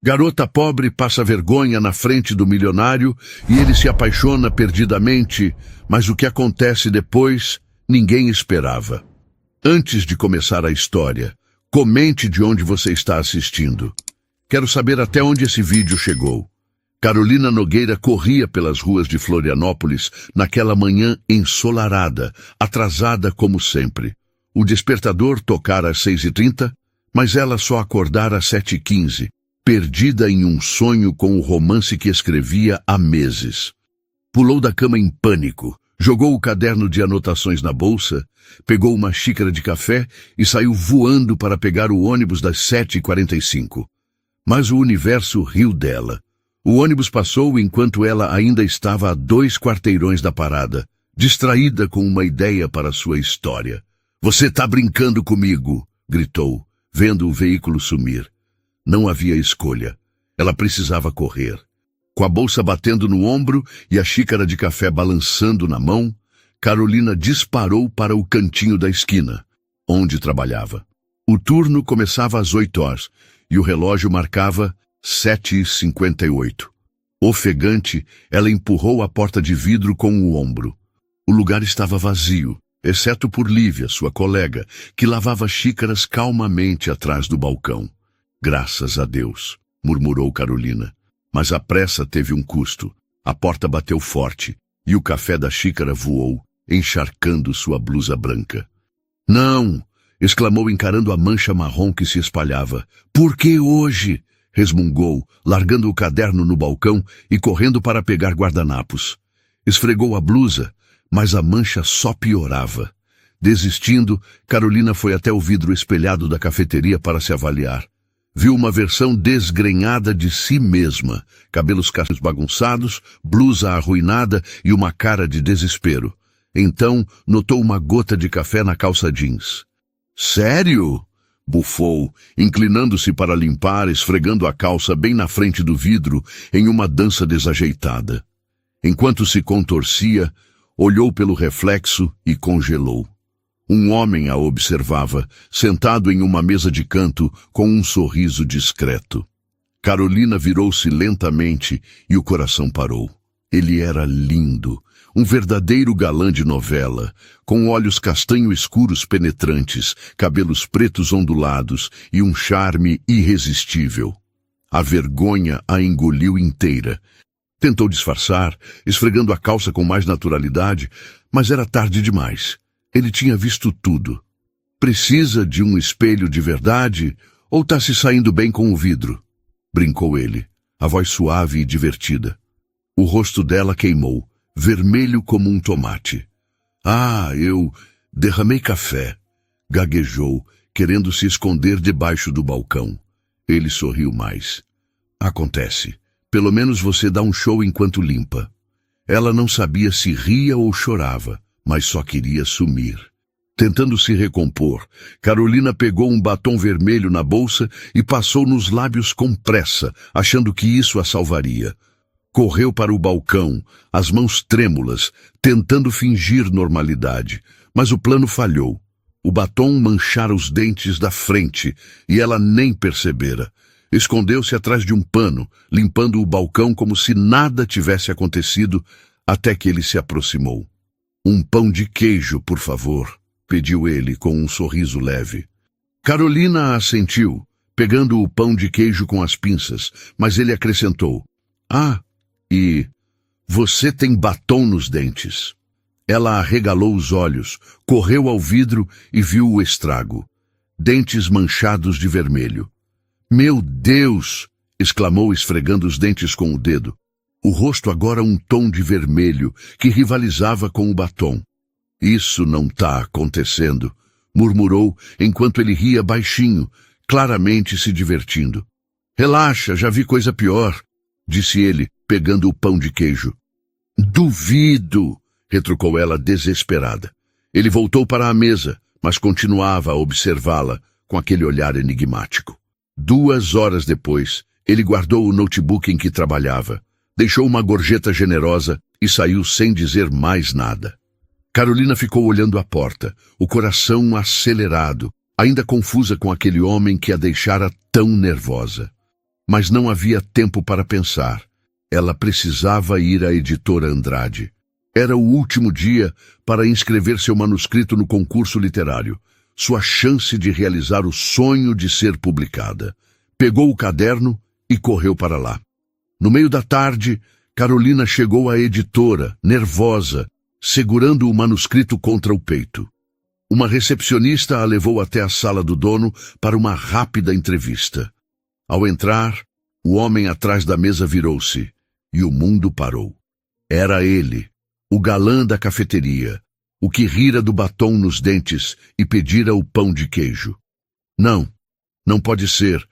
Garota pobre passa vergonha na frente do milionário e ele se apaixona perdidamente, mas o que acontece depois, ninguém esperava. Antes de começar a história, comente de onde você está assistindo. Quero saber até onde esse vídeo chegou. Carolina Nogueira corria pelas ruas de Florianópolis naquela manhã ensolarada, atrasada como sempre. O despertador tocara às 6h30, mas ela só acordara às 7h15, perdida em um sonho com o romance que escrevia há meses. Pulou da cama em pânico, jogou o caderno de anotações na bolsa, pegou uma xícara de café e saiu voando para pegar o ônibus das 7h45. Mas o universo riu dela. O ônibus passou enquanto ela ainda estava a 2 quarteirões da parada, distraída com uma ideia para sua história. "Você tá brincando comigo!" gritou, vendo o veículo sumir. Não havia escolha. Ela precisava correr. Com a bolsa batendo no ombro e a xícara de café balançando na mão, Carolina disparou para o cantinho da esquina, onde trabalhava. O turno começava às 8h e o relógio marcava 7h58. Ofegante, ela empurrou a porta de vidro com o ombro. O lugar estava vazio, exceto por Lívia, sua colega, que lavava xícaras calmamente atrás do balcão. "Graças a Deus", murmurou Carolina. Mas a pressa teve um custo. A porta bateu forte e o café da xícara voou, encharcando sua blusa branca. "Não!" exclamou encarando a mancha marrom que se espalhava. "Por que hoje?" resmungou, largando o caderno no balcão e correndo para pegar guardanapos. Esfregou a blusa, mas a mancha só piorava. Desistindo, Carolina foi até o vidro espelhado da cafeteria para se avaliar. Viu uma versão desgrenhada de si mesma, cabelos castanhos bagunçados, blusa arruinada e uma cara de desespero. Então, notou uma gota de café na calça jeans. "Sério?" bufou, inclinando-se para limpar, esfregando a calça bem na frente do vidro em uma dança desajeitada. Enquanto se contorcia, olhou pelo reflexo e congelou. Um homem a observava, sentado em uma mesa de canto, com um sorriso discreto. Carolina virou-se lentamente e o coração parou. Ele era lindo, um verdadeiro galã de novela, com olhos castanho escuros penetrantes, cabelos pretos ondulados e um charme irresistível. A vergonha a engoliu inteira. Tentou disfarçar, esfregando a calça com mais naturalidade, mas era tarde demais. Ele tinha visto tudo. "Precisa de um espelho de verdade ou tá se saindo bem com o vidro?" brincou ele, a voz suave e divertida. O rosto dela queimou, vermelho como um tomate. Eu derramei café", gaguejou, querendo se esconder debaixo do balcão. Ele sorriu mais. "Acontece. Pelo menos você dá um show enquanto limpa." Ela não sabia se ria ou chorava, mas só queria sumir. Tentando se recompor, Carolina pegou um batom vermelho na bolsa e passou nos lábios com pressa, achando que isso a salvaria. Correu para o balcão, as mãos trêmulas, tentando fingir normalidade, mas o plano falhou. O batom manchara os dentes da frente e ela nem percebera. Escondeu-se atrás de um pano, limpando o balcão como se nada tivesse acontecido, até que ele se aproximou. "Um pão de queijo, por favor", pediu ele com um sorriso leve. Carolina assentiu, pegando o pão de queijo com as pinças, mas ele acrescentou: E você tem batom nos dentes." Ela arregalou os olhos, correu ao vidro e viu o estrago. Dentes manchados de vermelho. "Meu Deus!" exclamou, esfregando os dentes com o dedo. O rosto agora um tom de vermelho que rivalizava com o batom. "Isso não tá acontecendo", murmurou enquanto ele ria baixinho, claramente se divertindo. "Relaxa, já vi coisa pior", disse ele, pegando o pão de queijo. "Duvido", retrucou ela desesperada. Ele voltou para a mesa, mas continuava a observá-la com aquele olhar enigmático. 2 horas depois, ele guardou o notebook em que trabalhava, deixou uma gorjeta generosa e saiu sem dizer mais nada. Carolina ficou olhando a porta, o coração acelerado, ainda confusa com aquele homem que a deixara tão nervosa. Mas não havia tempo para pensar. Ela precisava ir à editora Andrade. Era o último dia para inscrever seu manuscrito no concurso literário. Sua chance de realizar o sonho de ser publicada. Pegou o caderno e correu para lá. No meio da tarde, Carolina chegou à editora, nervosa, segurando o manuscrito contra o peito. Uma recepcionista a levou até a sala do dono para uma rápida entrevista. Ao entrar, o homem atrás da mesa virou-se e o mundo parou. Era ele, o galã da cafeteria, o que rira do batom nos dentes e pedira o pão de queijo. Não, não pode ser.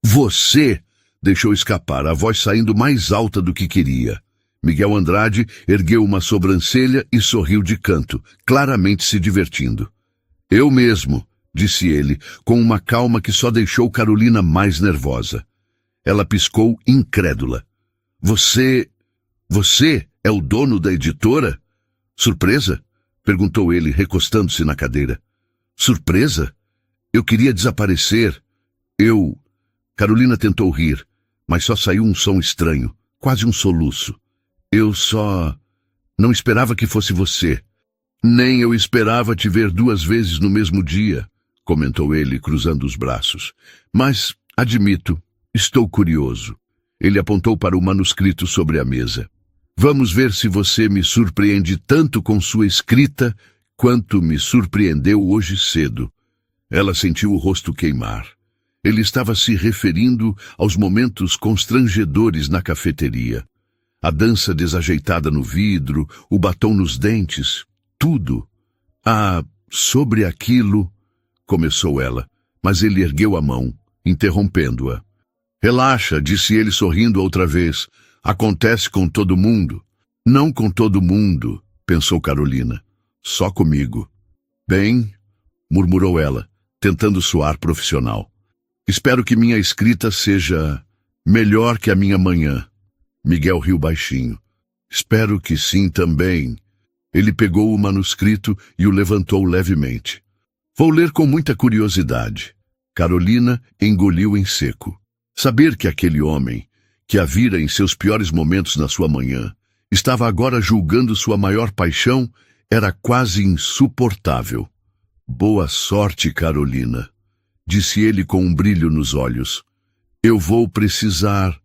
Você! Deixou escapar, a voz saindo mais alta do que queria. Miguel Andrade ergueu uma sobrancelha e sorriu de canto, claramente se divertindo. Eu mesmo, disse ele, com uma calma que só deixou Carolina mais nervosa. Ela piscou incrédula. Você é o dono da editora? Surpresa? Perguntou ele, recostando-se na cadeira. Surpresa? Eu queria desaparecer. Carolina tentou rir, mas só saiu um som estranho, quase um soluço. Não esperava que fosse você. Nem eu esperava te ver 2 vezes no mesmo dia, comentou ele, cruzando os braços. Mas, admito, estou curioso. Ele apontou para o manuscrito sobre a mesa. Vamos ver se você me surpreende tanto com sua escrita quanto me surpreendeu hoje cedo. Ela sentiu o rosto queimar. Ele estava se referindo aos momentos constrangedores na cafeteria. A dança desajeitada no vidro, o batom nos dentes, tudo. Sobre aquilo, começou ela, mas ele ergueu a mão, interrompendo-a. Relaxa, disse ele sorrindo outra vez. Acontece com todo mundo. Não com todo mundo, pensou Carolina. Só comigo. Bem, murmurou ela, tentando soar profissional. Espero que minha escrita seja melhor que a minha manhã. Miguel riu baixinho. Espero que sim também. Ele pegou o manuscrito e o levantou levemente. Vou ler com muita curiosidade. Carolina engoliu em seco. Saber que aquele homem, que a vira em seus piores momentos na sua manhã, estava agora julgando sua maior paixão, era quase insuportável. Boa sorte, Carolina, disse ele com um brilho nos olhos. Eu vou precisar.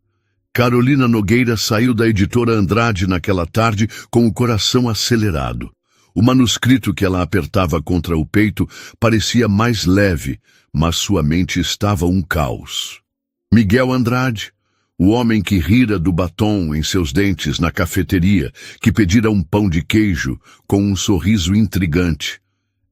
Carolina Nogueira saiu da editora Andrade naquela tarde com o coração acelerado. O manuscrito que ela apertava contra o peito parecia mais leve, mas sua mente estava um caos. Miguel Andrade, o homem que rira do batom em seus dentes na cafeteria, que pedira um pão de queijo com um sorriso intrigante.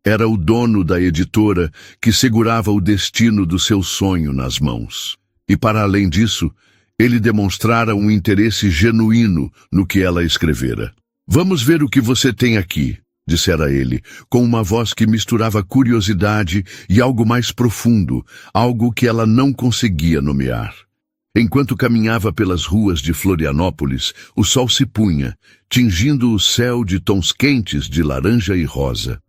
Era o dono da editora que segurava o destino do seu sonho nas mãos. E para além disso, ele demonstrara um interesse genuíno no que ela escrevera. Vamos ver o que você tem aqui, dissera ele, com uma voz que misturava curiosidade e algo mais profundo, algo que ela não conseguia nomear. Enquanto caminhava pelas ruas de Florianópolis, o sol se punha, tingindo o céu de tons quentes de laranja e rosa.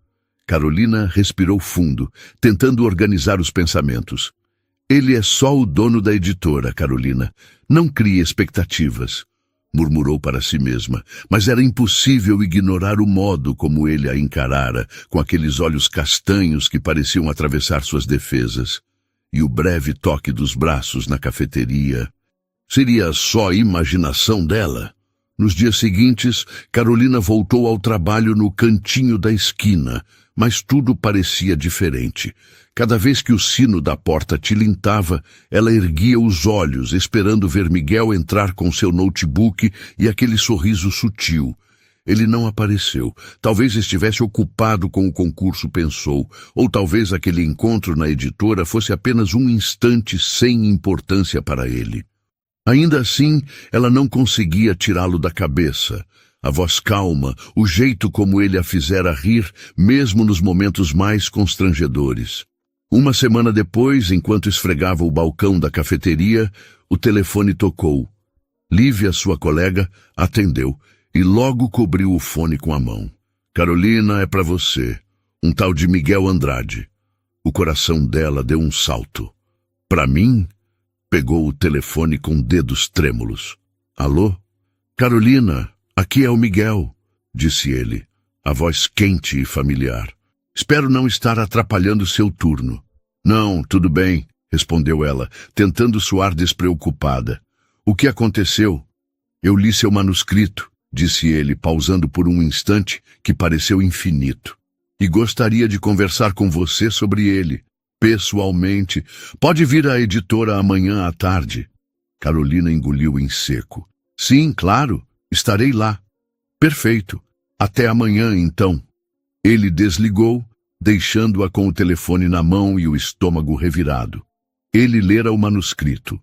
Carolina respirou fundo, tentando organizar os pensamentos. Ele é só o dono da editora, Carolina. Não crie expectativas, murmurou para si mesma, mas era impossível ignorar o modo como ele a encarara, com aqueles olhos castanhos que pareciam atravessar suas defesas. E o breve toque dos braços na cafeteria. Seria só imaginação dela? Nos dias seguintes, Carolina voltou ao trabalho no cantinho da esquina, mas tudo parecia diferente. Cada vez que o sino da porta tilintava, ela erguia os olhos, esperando ver Miguel entrar com seu notebook e aquele sorriso sutil. Ele não apareceu. Talvez estivesse ocupado com o concurso, pensou, ou talvez aquele encontro na editora fosse apenas um instante sem importância para ele. Ainda assim, ela não conseguia tirá-lo da cabeça. A voz calma, o jeito como ele a fizera rir, mesmo nos momentos mais constrangedores. Uma semana depois, enquanto esfregava o balcão da cafeteria, o telefone tocou. Lívia, sua colega, atendeu e logo cobriu o fone com a mão. Carolina, é para você. Um tal de Miguel Andrade. O coração dela deu um salto. Para mim? Pegou o telefone com dedos trêmulos. Alô? Carolina, aqui é o Miguel, disse ele, a voz quente e familiar. Espero não estar atrapalhando seu turno. Não, tudo bem, respondeu ela, tentando soar despreocupada. O que aconteceu? Eu li seu manuscrito, disse ele, pausando por um instante que pareceu infinito. E gostaria de conversar com você sobre ele, pessoalmente. Pode vir à editora amanhã à tarde. Carolina engoliu em seco. Sim, claro, estarei lá. Perfeito. Até amanhã, então. Ele desligou, deixando-a com o telefone na mão e o estômago revirado. Ele lera o manuscrito.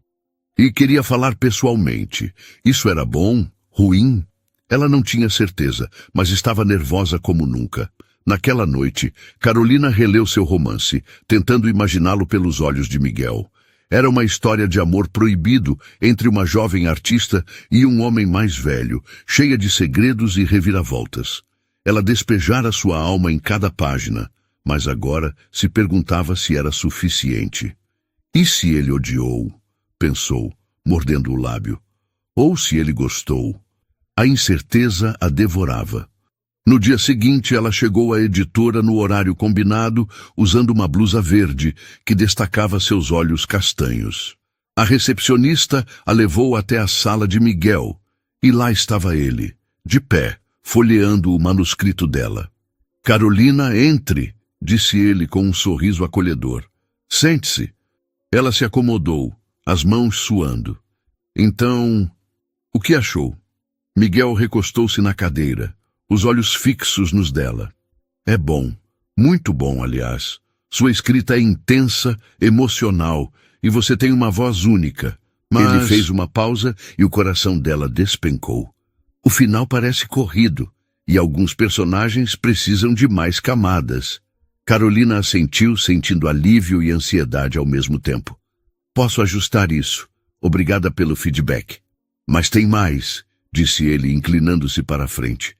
E queria falar pessoalmente. Isso era bom? Ruim? Ela não tinha certeza, mas estava nervosa como nunca. Naquela noite, Carolina releu seu romance, tentando imaginá-lo pelos olhos de Miguel. Era uma história de amor proibido entre uma jovem artista e um homem mais velho, cheia de segredos e reviravoltas. Ela despejara sua alma em cada página, mas agora se perguntava se era suficiente. E se ele odiou? Pensou, mordendo o lábio. Ou se ele gostou? A incerteza a devorava. No dia seguinte, ela chegou à editora no horário combinado, usando uma blusa verde, que destacava seus olhos castanhos. A recepcionista a levou até a sala de Miguel, e lá estava ele, de pé, folheando o manuscrito dela. Carolina, entre, disse ele com um sorriso acolhedor. Sente-se. Ela se acomodou, as mãos suando. Então, o que achou? Miguel recostou-se na cadeira, os olhos fixos nos dela. É bom, muito bom, aliás. Sua escrita é intensa, emocional, e você tem uma voz única. Mas... Ele fez uma pausa e o coração dela despencou. O final parece corrido, e alguns personagens precisam de mais camadas. Carolina assentiu, sentindo alívio e ansiedade ao mesmo tempo. Posso ajustar isso. Obrigada pelo feedback. Mas tem mais, disse ele, inclinando-se para a frente.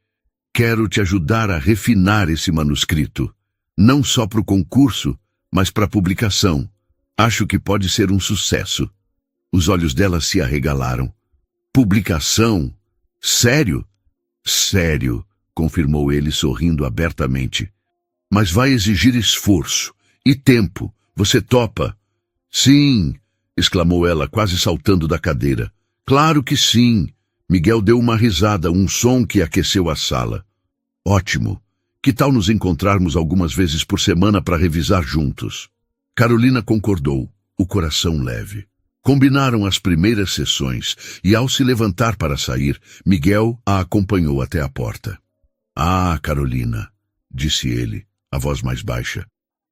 Quero te ajudar a refinar esse manuscrito, não só para o concurso, mas para a publicação. Acho que pode ser um sucesso. Os olhos dela se arregalaram. Publicação? Sério? Sério, confirmou ele sorrindo abertamente. Mas vai exigir esforço e tempo. Você topa? Sim, exclamou ela, quase saltando da cadeira. Claro que sim. Miguel deu uma risada, um som que aqueceu a sala. Ótimo. Que tal nos encontrarmos algumas vezes por semana para revisar juntos? Carolina concordou, o coração leve. Combinaram as primeiras sessões e, ao se levantar para sair, Miguel a acompanhou até a porta. Ah, Carolina, disse ele, a voz mais baixa.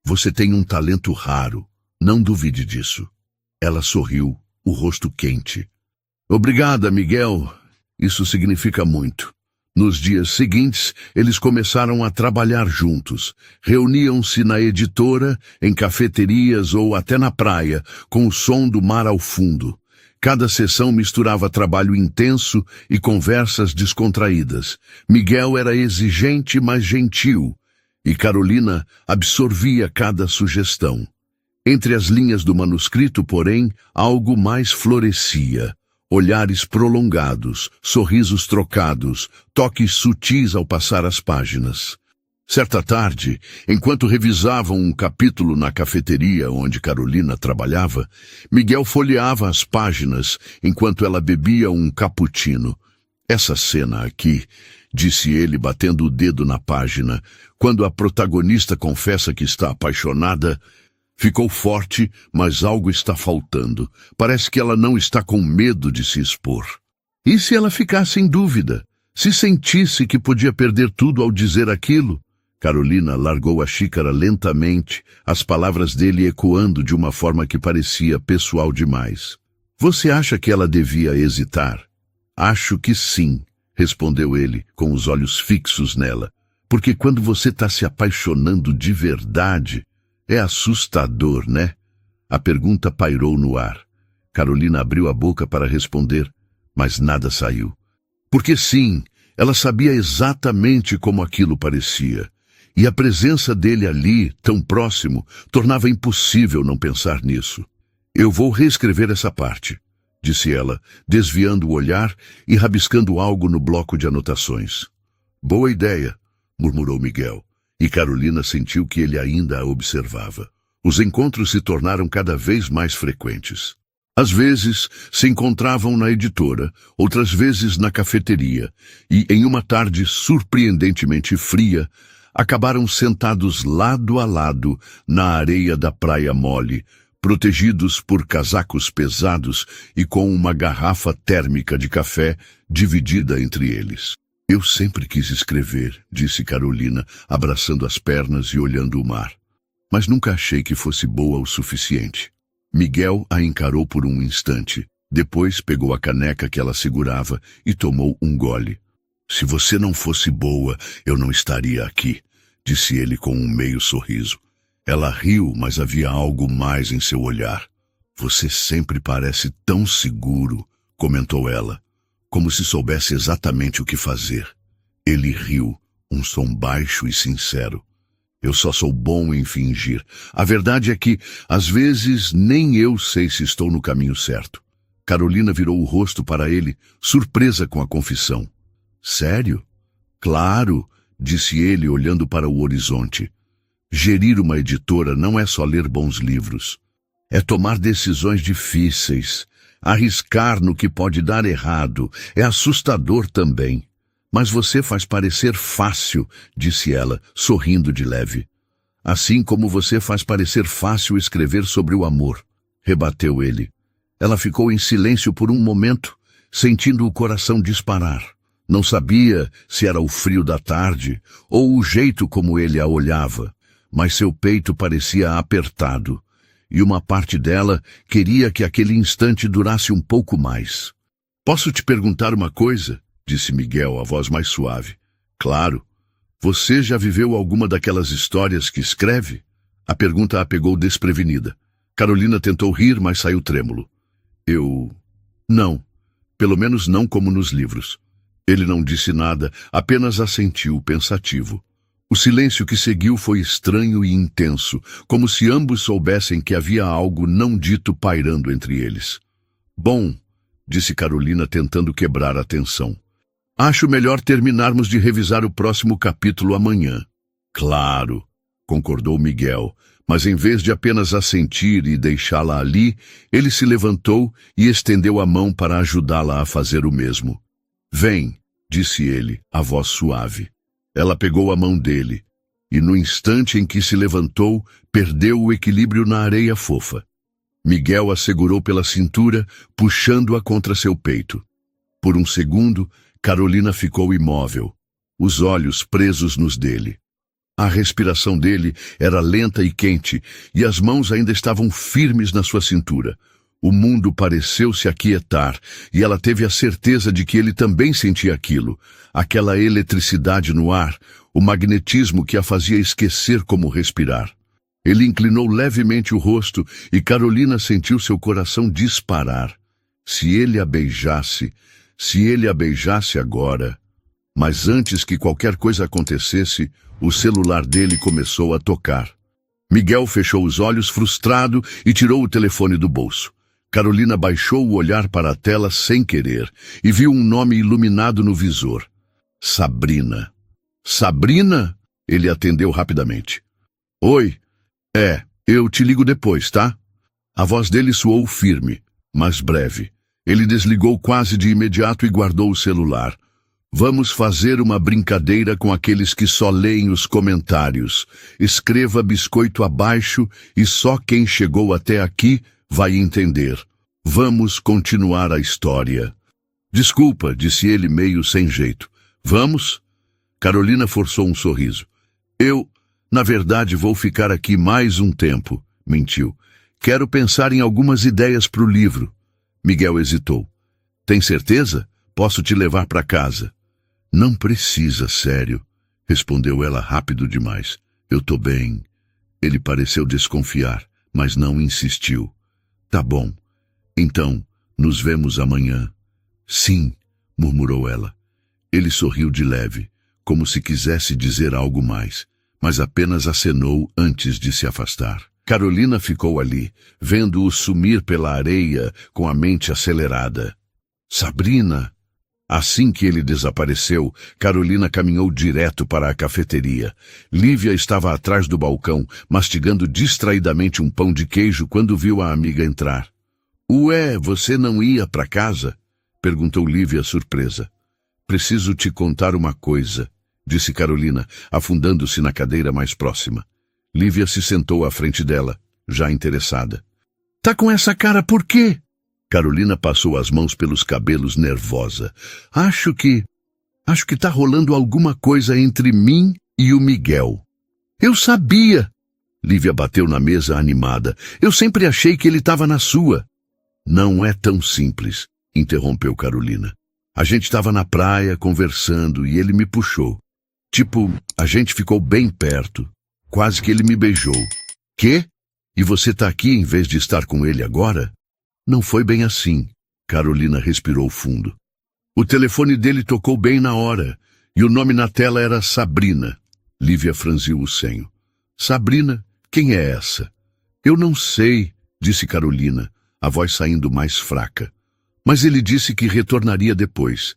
Você tem um talento raro. Não duvide disso. Ela sorriu, o rosto quente. Obrigada, Miguel. Isso significa muito. Nos dias seguintes, eles começaram a trabalhar juntos. Reuniam-se na editora, em cafeterias ou até na praia, com o som do mar ao fundo. Cada sessão misturava trabalho intenso e conversas descontraídas. Miguel era exigente, mas gentil, e Carolina absorvia cada sugestão. Entre as linhas do manuscrito, porém, algo mais florescia. Olhares prolongados, sorrisos trocados, toques sutis ao passar as páginas. Certa tarde, enquanto revisavam um capítulo na cafeteria onde Carolina trabalhava, Miguel folheava as páginas enquanto ela bebia um cappuccino. Essa cena aqui, disse ele batendo o dedo na página, quando a protagonista confessa que está apaixonada, ficou forte, mas algo está faltando. Parece que ela não está com medo de se expor. E se ela ficasse em dúvida? Se sentisse que podia perder tudo ao dizer aquilo? Carolina largou a xícara lentamente, as palavras dele ecoando de uma forma que parecia pessoal demais. Você acha que ela devia hesitar? Acho que sim, respondeu ele, com os olhos fixos nela. Porque quando você está se apaixonando de verdade, é assustador, né? A pergunta pairou no ar. Carolina abriu a boca para responder, mas nada saiu. Porque sim, ela sabia exatamente como aquilo parecia. E a presença dele ali, tão próximo, tornava impossível não pensar nisso. Eu vou reescrever essa parte, disse ela, desviando o olhar e rabiscando algo no bloco de anotações. Boa ideia, murmurou Miguel, e Carolina sentiu que ele ainda a observava. Os encontros se tornaram cada vez mais frequentes. Às vezes, se encontravam na editora, outras vezes na cafeteria, e, em uma tarde surpreendentemente fria, acabaram sentados lado a lado na areia da praia mole, protegidos por casacos pesados e com uma garrafa térmica de café dividida entre eles. Eu sempre quis escrever, disse Carolina, abraçando as pernas e olhando o mar. Mas nunca achei que fosse boa o suficiente. Miguel a encarou por um instante. Depois pegou a caneca que ela segurava e tomou um gole. Se você não fosse boa, eu não estaria aqui, disse ele com um meio sorriso. Ela riu, mas havia algo mais em seu olhar. Você sempre parece tão seguro, comentou ela, como se soubesse exatamente o que fazer. Ele riu, um som baixo e sincero. Eu só sou bom em fingir. A verdade é que, às vezes, nem eu sei se estou no caminho certo. Carolina virou o rosto para ele, surpresa com a confissão. Sério? Claro, disse ele olhando para o horizonte. Gerir uma editora não é só ler bons livros. É tomar decisões difíceis, arriscar no que pode dar errado. É assustador também. Mas você faz parecer fácil, disse ela, sorrindo de leve. Assim como você faz parecer fácil escrever sobre o amor, rebateu ele. Ela ficou em silêncio por um momento, sentindo o coração disparar. Não sabia se era o frio da tarde ou o jeito como ele a olhava, mas seu peito parecia apertado, e uma parte dela queria que aquele instante durasse um pouco mais. Posso te perguntar uma coisa? Disse Miguel, a voz mais suave. Claro. Você já viveu alguma daquelas histórias que escreve? A pergunta a pegou desprevenida. Carolina tentou rir, mas saiu trêmulo. Não. Pelo menos não como nos livros. Ele não disse nada, apenas assentiu, pensativo. O silêncio que seguiu foi estranho e intenso, como se ambos soubessem que havia algo não dito pairando entre eles. Bom, disse Carolina, tentando quebrar a tensão. Acho melhor terminarmos de revisar o próximo capítulo amanhã. Claro, concordou Miguel, mas em vez de apenas assentir e deixá-la ali, ele se levantou e estendeu a mão para ajudá-la a fazer o mesmo. Vem, disse ele, a voz suave. Ela pegou a mão dele, e no instante em que se levantou, perdeu o equilíbrio na areia fofa. Miguel a segurou pela cintura, puxando-a contra seu peito. Por um segundo, Carolina ficou imóvel, os olhos presos nos dele. A respiração dele era lenta e quente, e as mãos ainda estavam firmes na sua cintura. O mundo pareceu se aquietar, e ela teve a certeza de que ele também sentia aquilo, aquela eletricidade no ar, o magnetismo que a fazia esquecer como respirar. Ele inclinou levemente o rosto, e Carolina sentiu seu coração disparar. Se ele a beijasse agora... Mas antes que qualquer coisa acontecesse, o celular dele começou a tocar. Miguel fechou os olhos frustrado e tirou o telefone do bolso. Carolina baixou o olhar para a tela sem querer e viu um nome iluminado no visor. Sabrina. Sabrina? Ele atendeu rapidamente. Oi. Eu te ligo depois, tá? A voz dele soou firme, mas breve. Ele desligou quase de imediato e guardou o celular. Vamos fazer uma brincadeira com aqueles que só leem os comentários. Escreva biscoito abaixo e só quem chegou até aqui vai entender. Vamos continuar a história. Desculpa, disse ele meio sem jeito. Vamos? Carolina forçou um sorriso. Na verdade, vou ficar aqui mais um tempo, mentiu. Quero pensar em algumas ideias para o livro. Miguel hesitou. Tem certeza? Posso te levar para casa. Não precisa, sério, respondeu ela rápido demais. Eu tô bem. Ele pareceu desconfiar, mas não insistiu. Tá bom. Então, nos vemos amanhã. Sim, murmurou ela. Ele sorriu de leve, como se quisesse dizer algo mais, mas apenas acenou antes de se afastar. Carolina ficou ali, vendo-o sumir pela areia com a mente acelerada. Sabrina! Assim que ele desapareceu, Carolina caminhou direto para a cafeteria. Lívia estava atrás do balcão, mastigando distraidamente um pão de queijo quando viu a amiga entrar. Ué, você não ia para casa? Perguntou Lívia surpresa. Preciso te contar uma coisa, disse Carolina, afundando-se na cadeira mais próxima. Lívia se sentou à frente dela, já interessada. Tá com essa cara por quê? Carolina passou as mãos pelos cabelos nervosa. Acho que tá rolando alguma coisa entre mim e o Miguel. Eu sabia! Lívia bateu na mesa animada. Eu sempre achei que ele estava na sua. Não é tão simples, interrompeu Carolina. A gente estava na praia conversando e ele me puxou. Tipo, a gente ficou bem perto. Quase que ele me beijou. Quê? E você tá aqui em vez de estar com ele agora? Não foi bem assim. Carolina respirou fundo. O telefone dele tocou bem na hora, e o nome na tela era Sabrina. Lívia franziu o senho. Sabrina? Quem é essa? Eu não sei, disse Carolina, a voz saindo mais fraca. Mas ele disse que retornaria depois.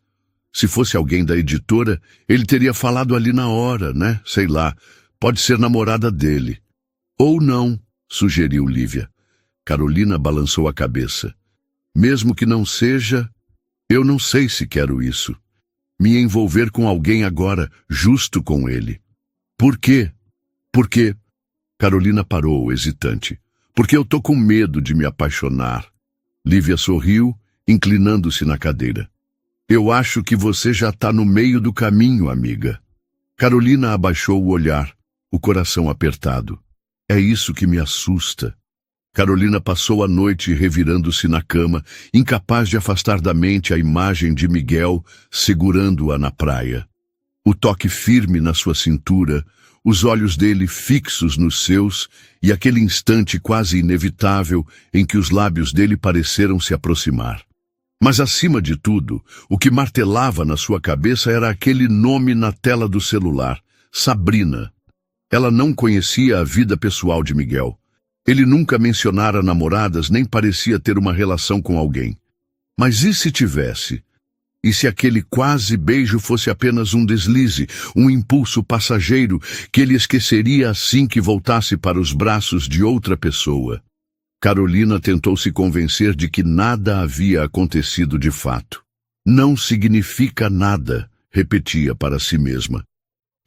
Se fosse alguém da editora, ele teria falado ali na hora, né? Sei lá, pode ser namorada dele. Ou não, sugeriu Lívia. Carolina balançou a cabeça. Mesmo que não seja, eu não sei se quero isso. Me envolver com alguém agora, justo com ele. Por quê? Porque... Carolina parou, hesitante. Porque eu tô com medo de me apaixonar. Lívia sorriu, inclinando-se na cadeira. Eu acho que você já tá no meio do caminho, amiga. Carolina abaixou o olhar, o coração apertado. É isso que me assusta. Carolina passou a noite revirando-se na cama, incapaz de afastar da mente a imagem de Miguel segurando-a na praia. O toque firme na sua cintura, os olhos dele fixos nos seus e aquele instante quase inevitável em que os lábios dele pareceram se aproximar. Mas acima de tudo, o que martelava na sua cabeça era aquele nome na tela do celular, Sabrina. Ela não conhecia a vida pessoal de Miguel. Ele nunca mencionara namoradas nem parecia ter uma relação com alguém. Mas e se tivesse? E se aquele quase beijo fosse apenas um deslize, um impulso passageiro que ele esqueceria assim que voltasse para os braços de outra pessoa? Carolina tentou se convencer de que nada havia acontecido de fato. Não significa nada, repetia para si mesma.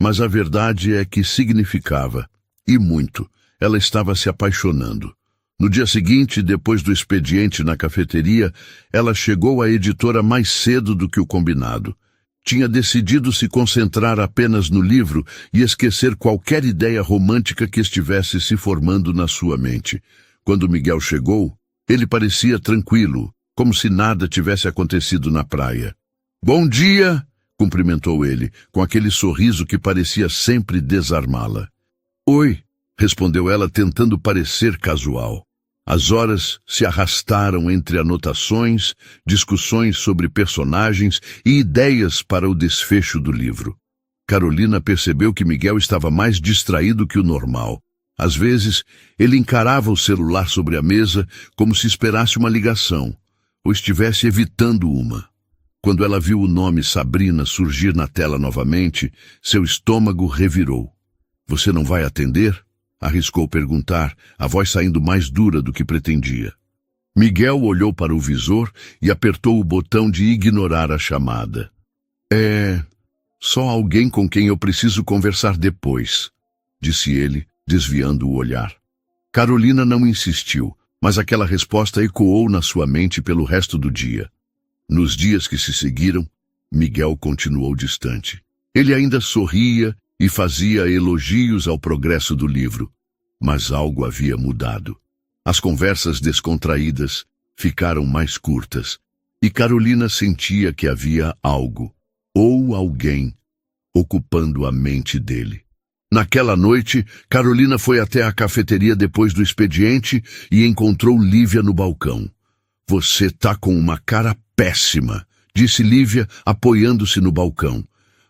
Mas a verdade é que significava, e muito. Ela estava se apaixonando. No dia seguinte, depois do expediente na cafeteria, ela chegou à editora mais cedo do que o combinado. Tinha decidido se concentrar apenas no livro e esquecer qualquer ideia romântica que estivesse se formando na sua mente. Quando Miguel chegou, ele parecia tranquilo, como se nada tivesse acontecido na praia. Bom dia, cumprimentou ele, com aquele sorriso que parecia sempre desarmá-la. Oi, respondeu ela tentando parecer casual. As horas se arrastaram entre anotações, discussões sobre personagens e ideias para o desfecho do livro. Carolina percebeu que Miguel estava mais distraído que o normal. Às vezes, ele encarava o celular sobre a mesa como se esperasse uma ligação, ou estivesse evitando uma. Quando ela viu o nome Sabrina surgir na tela novamente, seu estômago revirou. Você não vai atender? Arriscou perguntar, a voz saindo mais dura do que pretendia. Miguel olhou para o visor e apertou o botão de ignorar a chamada. É só alguém com quem eu preciso conversar depois, disse ele, desviando o olhar. Carolina não insistiu, mas aquela resposta ecoou na sua mente pelo resto do dia. Nos dias que se seguiram, Miguel continuou distante. Ele ainda sorria e fazia elogios ao progresso do livro, mas algo havia mudado. As conversas descontraídas ficaram mais curtas, e Carolina sentia que havia algo, ou alguém, ocupando a mente dele. Naquela noite, Carolina foi até a cafeteria depois do expediente e encontrou Lívia no balcão. Você tá com uma cara péssima, disse Lívia, apoiando-se no balcão.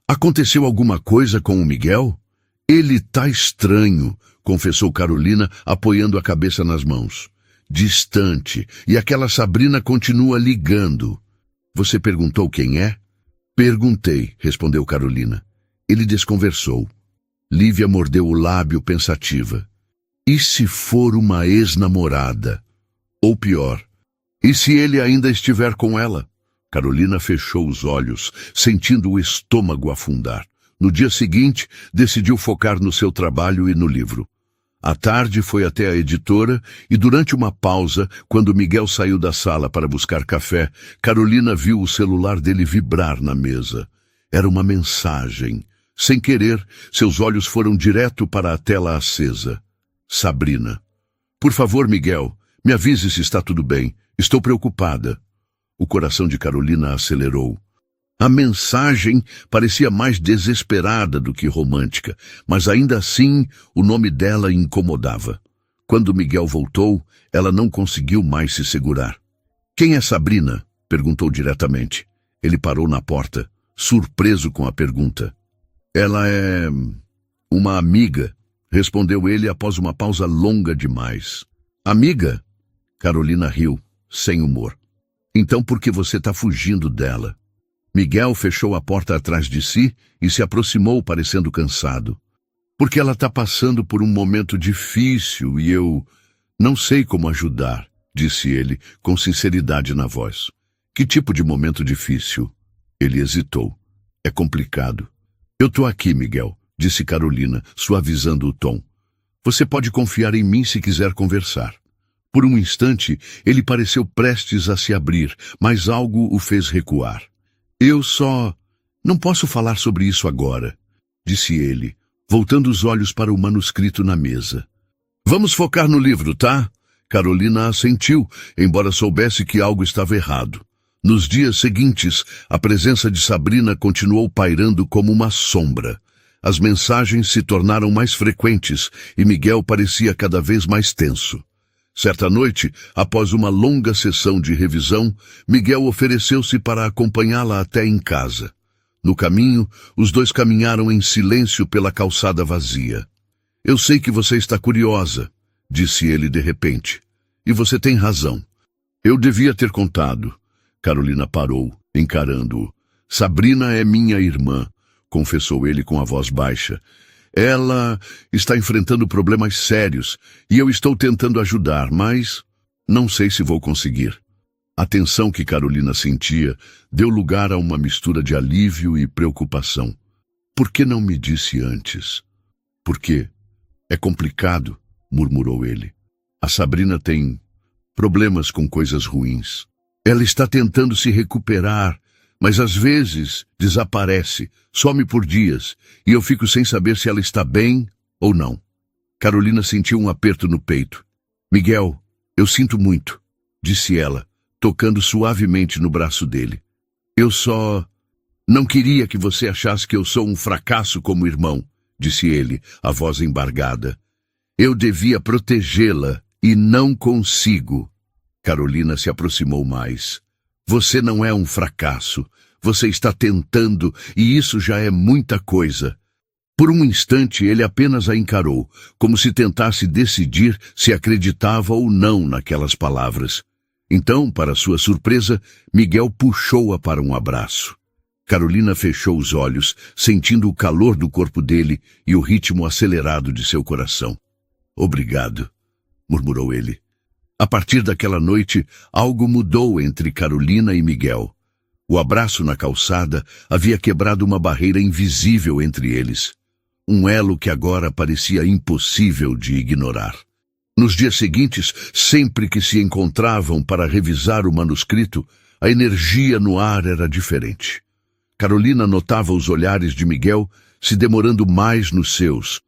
Aconteceu alguma coisa com o Miguel? Ele tá estranho, confessou Carolina, apoiando a cabeça nas mãos. Distante, e aquela Sabrina continua ligando. Você perguntou quem é? Perguntei, respondeu Carolina. Ele desconversou. Lívia mordeu o lábio pensativa. E se for uma ex-namorada? Ou pior, e se ele ainda estiver com ela? Carolina fechou os olhos, sentindo o estômago afundar. No dia seguinte, decidiu focar no seu trabalho e no livro. À tarde foi até a editora e durante uma pausa, quando Miguel saiu da sala para buscar café, Carolina viu o celular dele vibrar na mesa. Era uma mensagem. Sem querer, seus olhos foram direto para a tela acesa. Sabrina. Por favor, Miguel, me avise se está tudo bem. Estou preocupada. O coração de Carolina acelerou. A mensagem parecia mais desesperada do que romântica, mas ainda assim o nome dela incomodava. Quando Miguel voltou, ela não conseguiu mais se segurar. Quem é Sabrina? Perguntou diretamente. Ele parou na porta, surpreso com a pergunta. Ela é uma amiga, respondeu ele após uma pausa longa demais. Amiga? Carolina riu, sem humor. Então por que você está fugindo dela? Miguel fechou a porta atrás de si e se aproximou parecendo cansado. Porque ela está passando por um momento difícil e eu não sei como ajudar, disse ele com sinceridade na voz. Que tipo de momento difícil? Ele hesitou. É complicado. Eu tô aqui, Miguel, disse Carolina, suavizando o tom. Você pode confiar em mim se quiser conversar. Por um instante, ele pareceu prestes a se abrir, mas algo o fez recuar. Eu só não posso falar sobre isso agora, disse ele, voltando os olhos para o manuscrito na mesa. Vamos focar no livro, tá? Carolina assentiu, embora soubesse que algo estava errado. Nos dias seguintes, a presença de Sabrina continuou pairando como uma sombra. As mensagens se tornaram mais frequentes e Miguel parecia cada vez mais tenso. Certa noite, após uma longa sessão de revisão, Miguel ofereceu-se para acompanhá-la até em casa. No caminho, os dois caminharam em silêncio pela calçada vazia. Eu sei que você está curiosa, disse ele de repente. E você tem razão. Eu devia ter contado. Carolina parou, encarando-o. Sabrina é minha irmã, confessou ele com a voz baixa. Ela está enfrentando problemas sérios e eu estou tentando ajudar, mas não sei se vou conseguir. A tensão que Carolina sentia deu lugar a uma mistura de alívio e preocupação. Por que não me disse antes? Por quê? É complicado, murmurou ele. A Sabrina tem problemas com coisas ruins. Ela está tentando se recuperar, mas às vezes desaparece, some por dias, e eu fico sem saber se ela está bem ou não. Carolina sentiu um aperto no peito. Miguel, eu sinto muito, disse ela, tocando suavemente no braço dele. Eu só não queria que você achasse que eu sou um fracasso como irmão, disse ele, a voz embargada. Eu devia protegê-la e não consigo. Carolina se aproximou mais. Você não é um fracasso. Você está tentando, e isso já é muita coisa. Por um instante, ele apenas a encarou, como se tentasse decidir se acreditava ou não naquelas palavras. Então, para sua surpresa, Miguel puxou-a para um abraço. Carolina fechou os olhos, sentindo o calor do corpo dele e o ritmo acelerado de seu coração. Obrigado, murmurou ele. A partir daquela noite, algo mudou entre Carolina e Miguel. O abraço na calçada havia quebrado uma barreira invisível entre eles. Um elo que agora parecia impossível de ignorar. Nos dias seguintes, sempre que se encontravam para revisar o manuscrito, a energia no ar era diferente. Carolina notava os olhares de Miguel se demorando mais nos seus,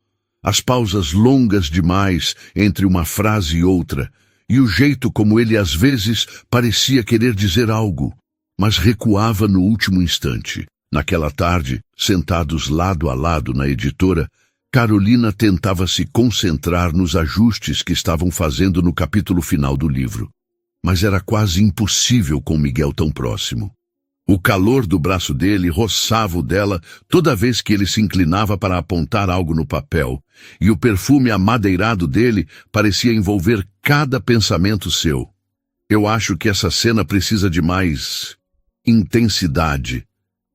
as pausas longas demais entre uma frase e outra, e o jeito como ele às vezes parecia querer dizer algo, mas recuava no último instante. Naquela tarde, sentados lado a lado na editora, Carolina tentava se concentrar nos ajustes que estavam fazendo no capítulo final do livro. Mas era quase impossível com Miguel tão próximo. O calor do braço dele roçava o dela toda vez que ele se inclinava para apontar algo no papel, e o perfume amadeirado dele parecia envolver cada pensamento seu. Eu acho que essa cena precisa de mais intensidade,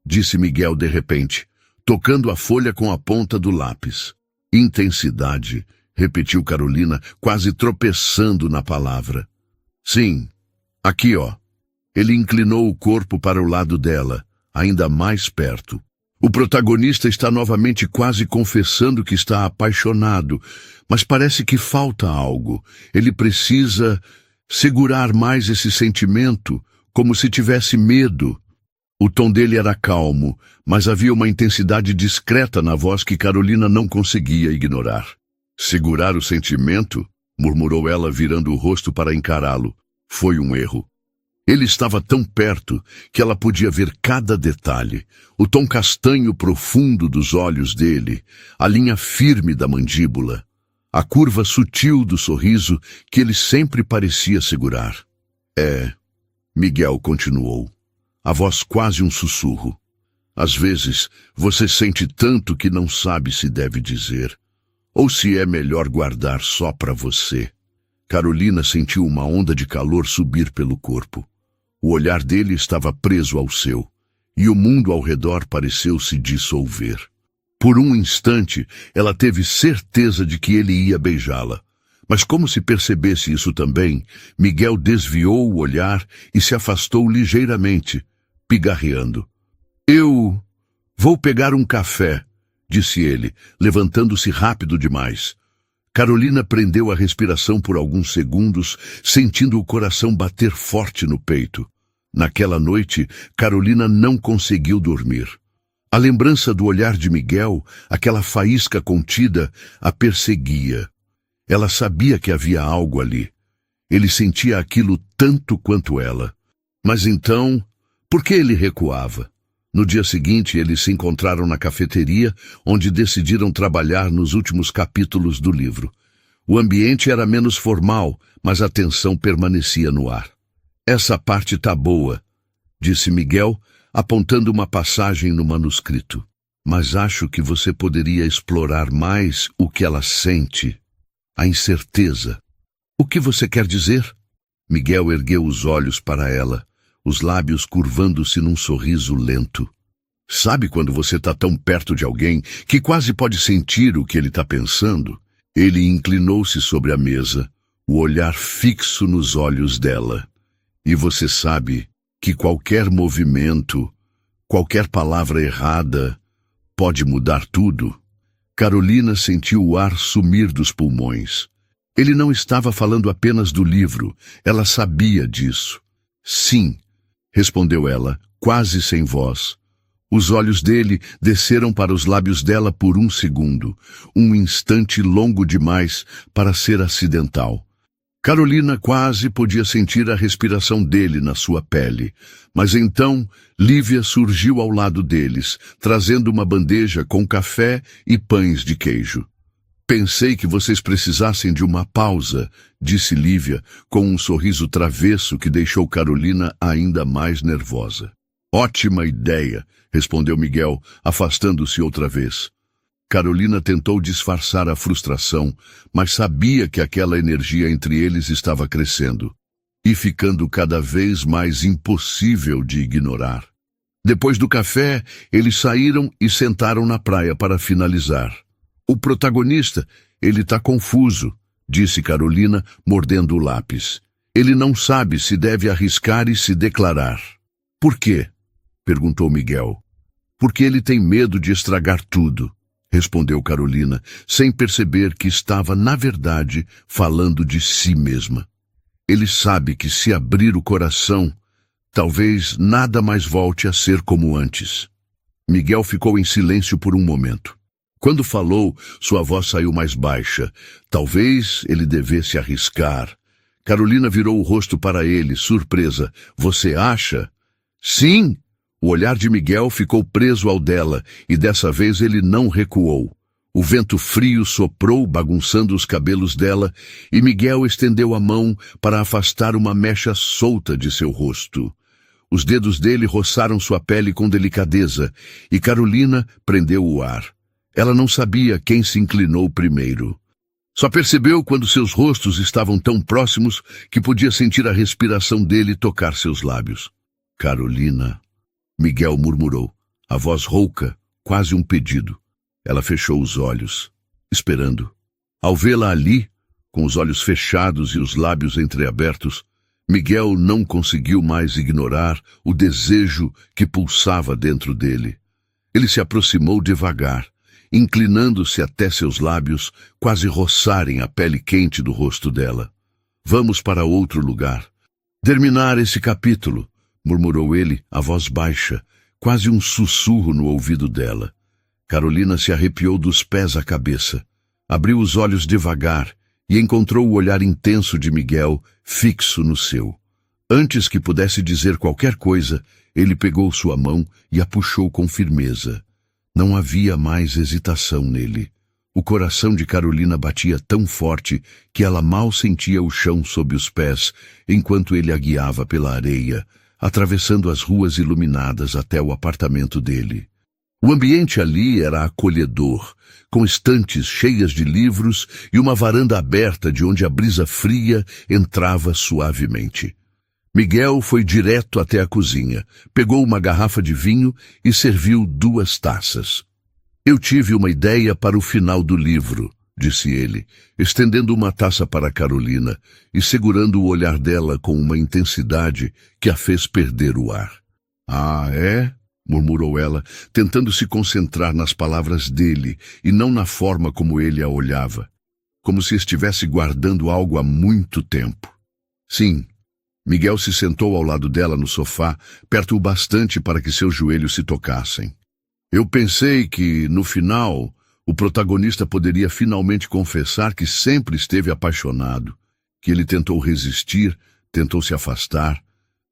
disse Miguel de repente, tocando a folha com a ponta do lápis. Intensidade, repetiu Carolina, quase tropeçando na palavra. Sim, aqui, ó. Ele inclinou o corpo para o lado dela, ainda mais perto. O protagonista está novamente quase confessando que está apaixonado, mas parece que falta algo. Ele precisa segurar mais esse sentimento, como se tivesse medo. O tom dele era calmo, mas havia uma intensidade discreta na voz que Carolina não conseguia ignorar. Segurar o sentimento? Murmurou ela, virando o rosto para encará-lo. Foi um erro. Ele estava tão perto que ela podia ver cada detalhe, o tom castanho profundo dos olhos dele, a linha firme da mandíbula, a curva sutil do sorriso que ele sempre parecia segurar. Miguel continuou, a voz quase um sussurro. Às vezes, você sente tanto que não sabe se deve dizer, ou se é melhor guardar só para você. Carolina sentiu uma onda de calor subir pelo corpo. O olhar dele estava preso ao seu, e o mundo ao redor pareceu se dissolver. Por um instante, ela teve certeza de que ele ia beijá-la. Mas como se percebesse isso também, Miguel desviou o olhar e se afastou ligeiramente, pigarreando. Eu vou pegar um café, disse ele, levantando-se rápido demais. Carolina prendeu a respiração por alguns segundos, sentindo o coração bater forte no peito. Naquela noite, Carolina não conseguiu dormir. A lembrança do olhar de Miguel, aquela faísca contida, a perseguia. Ela sabia que havia algo ali. Ele sentia aquilo tanto quanto ela. Mas então, por que ele recuava? No dia seguinte, eles se encontraram na cafeteria, onde decidiram trabalhar nos últimos capítulos do livro. O ambiente era menos formal, mas a tensão permanecia no ar. Essa parte tá boa, disse Miguel, apontando uma passagem no manuscrito. Mas acho que você poderia explorar mais o que ela sente, a incerteza. O que você quer dizer? Miguel ergueu os olhos para ela, os lábios curvando-se num sorriso lento. Sabe quando você está tão perto de alguém que quase pode sentir o que ele está pensando? Ele inclinou-se sobre a mesa, o olhar fixo nos olhos dela. E você sabe que qualquer movimento, qualquer palavra errada, pode mudar tudo? Carolina sentiu o ar sumir dos pulmões. Ele não estava falando apenas do livro, ela sabia disso. Sim, respondeu ela, quase sem voz. Os olhos dele desceram para os lábios dela por um segundo, um instante longo demais para ser acidental. Carolina quase podia sentir a respiração dele na sua pele, mas então Lívia surgiu ao lado deles, trazendo uma bandeja com café e pães de queijo. Pensei que vocês precisassem de uma pausa, disse Lívia, com um sorriso travesso que deixou Carolina ainda mais nervosa. Ótima ideia, respondeu Miguel, afastando-se outra vez. Carolina tentou disfarçar a frustração, mas sabia que aquela energia entre eles estava crescendo e ficando cada vez mais impossível de ignorar. Depois do café, eles saíram e sentaram na praia para finalizar. O protagonista, ele está confuso, disse Carolina, mordendo o lápis. Ele não sabe se deve arriscar e se declarar. Por quê? Perguntou Miguel. Porque ele tem medo de estragar tudo, respondeu Carolina, sem perceber que estava, na verdade, falando de si mesma. Ele sabe que se abrir o coração, talvez nada mais volte a ser como antes. Miguel ficou em silêncio por um momento. Quando falou, sua voz saiu mais baixa. Talvez ele devesse arriscar. Carolina virou o rosto para ele, surpresa. Você acha? Sim! O olhar de Miguel ficou preso ao dela, e dessa vez ele não recuou. O vento frio soprou, bagunçando os cabelos dela, e Miguel estendeu a mão para afastar uma mecha solta de seu rosto. Os dedos dele roçaram sua pele com delicadeza, e Carolina prendeu o ar. Ela não sabia quem se inclinou primeiro. Só percebeu quando seus rostos estavam tão próximos que podia sentir a respiração dele tocar seus lábios. Carolina, Miguel murmurou, a voz rouca, quase um pedido. Ela fechou os olhos, esperando. Ao vê-la ali, com os olhos fechados e os lábios entreabertos, Miguel não conseguiu mais ignorar o desejo que pulsava dentro dele. Ele se aproximou devagar, inclinando-se até seus lábios quase roçarem a pele quente do rosto dela. Vamos para outro lugar. Terminar esse capítulo, murmurou ele, a voz baixa, quase um sussurro no ouvido dela. Carolina se arrepiou dos pés à cabeça. Abriu os olhos devagar e encontrou o olhar intenso de Miguel fixo no seu. Antes que pudesse dizer qualquer coisa, ele pegou sua mão e a puxou com firmeza. Não havia mais hesitação nele. O coração de Carolina batia tão forte que ela mal sentia o chão sob os pés, enquanto ele a guiava pela areia, atravessando as ruas iluminadas até o apartamento dele. O ambiente ali era acolhedor, com estantes cheias de livros e uma varanda aberta de onde a brisa fria entrava suavemente. Miguel foi direto até a cozinha, pegou uma garrafa de vinho e serviu 2 taças. Eu tive uma ideia para o final do livro, disse ele, estendendo uma taça para Carolina e segurando o olhar dela com uma intensidade que a fez perder o ar. Ah, é? Murmurou ela, tentando se concentrar nas palavras dele e não na forma como ele a olhava, como se estivesse guardando algo há muito tempo. Sim. Miguel se sentou ao lado dela no sofá, perto o bastante para que seus joelhos se tocassem. Eu pensei que, no final, o protagonista poderia finalmente confessar que sempre esteve apaixonado, que ele tentou resistir, tentou se afastar,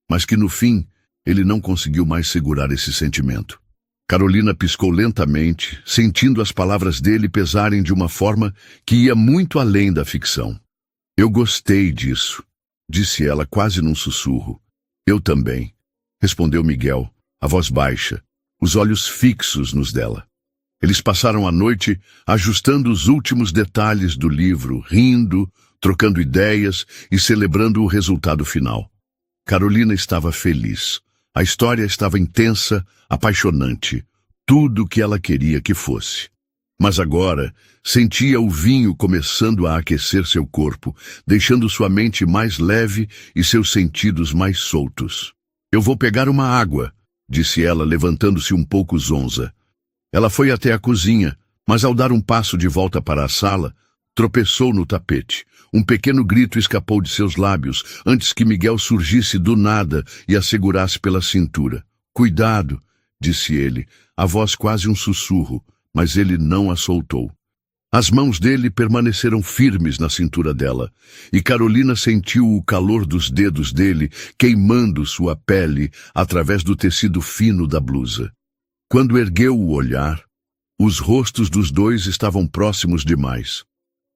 mas que, no fim, ele não conseguiu mais segurar esse sentimento. Carolina piscou lentamente, sentindo as palavras dele pesarem de uma forma que ia muito além da ficção. Eu gostei disso, disse ela quase num sussurro. Eu também, respondeu Miguel, a voz baixa, os olhos fixos nos dela. Eles passaram a noite ajustando os últimos detalhes do livro, rindo, trocando ideias e celebrando o resultado final. Carolina estava feliz. A história estava intensa, apaixonante, tudo o que ela queria que fosse. Mas agora sentia o vinho começando a aquecer seu corpo, deixando sua mente mais leve e seus sentidos mais soltos. Eu vou pegar uma água, disse ela, levantando-se um pouco zonza. Ela foi até a cozinha, mas ao dar um passo de volta para a sala, tropeçou no tapete. Um pequeno grito escapou de seus lábios antes que Miguel surgisse do nada e a segurasse pela cintura. Cuidado, disse ele, a voz quase um sussurro, mas ele não a soltou. As mãos dele permaneceram firmes na cintura dela, e Carolina sentiu o calor dos dedos dele queimando sua pele através do tecido fino da blusa. Quando ergueu o olhar, os rostos dos dois estavam próximos demais.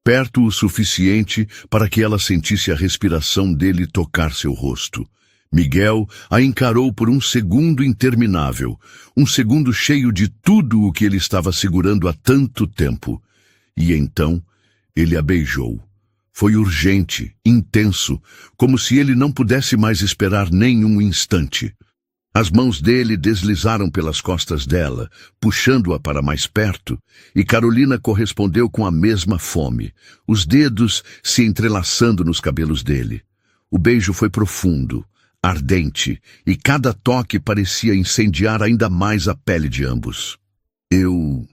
Perto o suficiente para que ela sentisse a respiração dele tocar seu rosto. Miguel a encarou por um segundo interminável, um segundo cheio de tudo o que ele estava segurando há tanto tempo. E então ele a beijou. Foi urgente, intenso, como se ele não pudesse mais esperar nem um instante. As mãos dele deslizaram pelas costas dela, puxando-a para mais perto, e Carolina correspondeu com a mesma fome, os dedos se entrelaçando nos cabelos dele. O beijo foi profundo, ardente, e cada toque parecia incendiar ainda mais a pele de ambos. Eu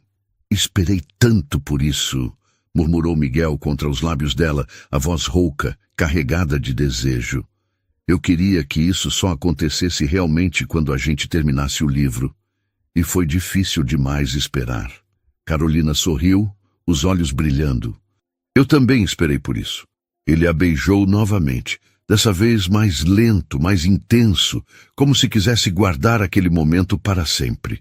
esperei tanto por isso, murmurou Miguel contra os lábios dela, a voz rouca, carregada de desejo. Eu queria que isso só acontecesse realmente quando a gente terminasse o livro. E foi difícil demais esperar. Carolina sorriu, os olhos brilhando. Eu também esperei por isso. Ele a beijou novamente, dessa vez mais lento, mais intenso, como se quisesse guardar aquele momento para sempre.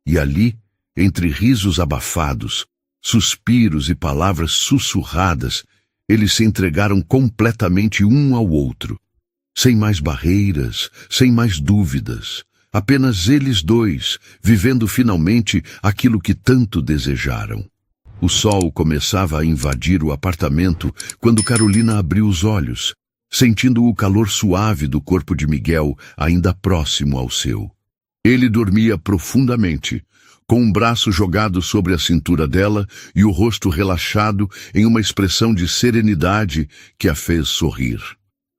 E ali, entre risos abafados, suspiros e palavras sussurradas, eles se entregaram completamente um ao outro. Sem mais barreiras, sem mais dúvidas. Apenas eles dois, vivendo finalmente aquilo que tanto desejaram. O sol começava a invadir o apartamento quando Carolina abriu os olhos, sentindo o calor suave do corpo de Miguel ainda próximo ao seu. Ele dormia profundamente, com um braço jogado sobre a cintura dela e o rosto relaxado em uma expressão de serenidade que a fez sorrir.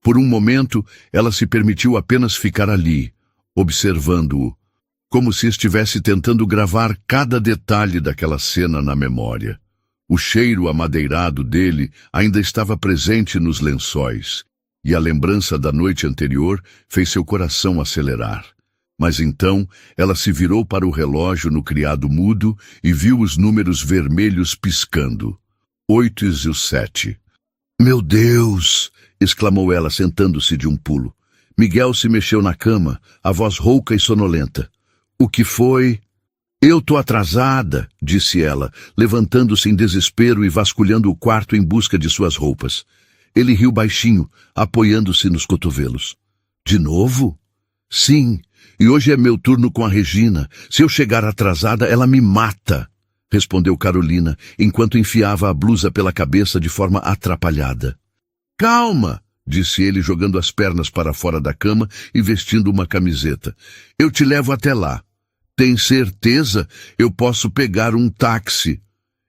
Por um momento, ela se permitiu apenas ficar ali, observando-o, como se estivesse tentando gravar cada detalhe daquela cena na memória. O cheiro amadeirado dele ainda estava presente nos lençóis, e a lembrança da noite anterior fez seu coração acelerar. Mas então ela se virou para o relógio no criado mudo e viu os números vermelhos piscando. 8 e 7. Meu Deus! Exclamou ela, sentando-se de um pulo. Miguel se mexeu na cama, a voz rouca e sonolenta. O que foi? Eu tô atrasada, disse ela, levantando-se em desespero e vasculhando o quarto em busca de suas roupas. Ele riu baixinho, apoiando-se nos cotovelos. De novo? Sim, e hoje é meu turno com a Regina. Se eu chegar atrasada, ela me mata, respondeu Carolina, enquanto enfiava a blusa pela cabeça de forma atrapalhada. Calma, disse ele, jogando as pernas para fora da cama e vestindo uma camiseta. Eu te levo até lá. Tem certeza? Eu posso pegar um táxi.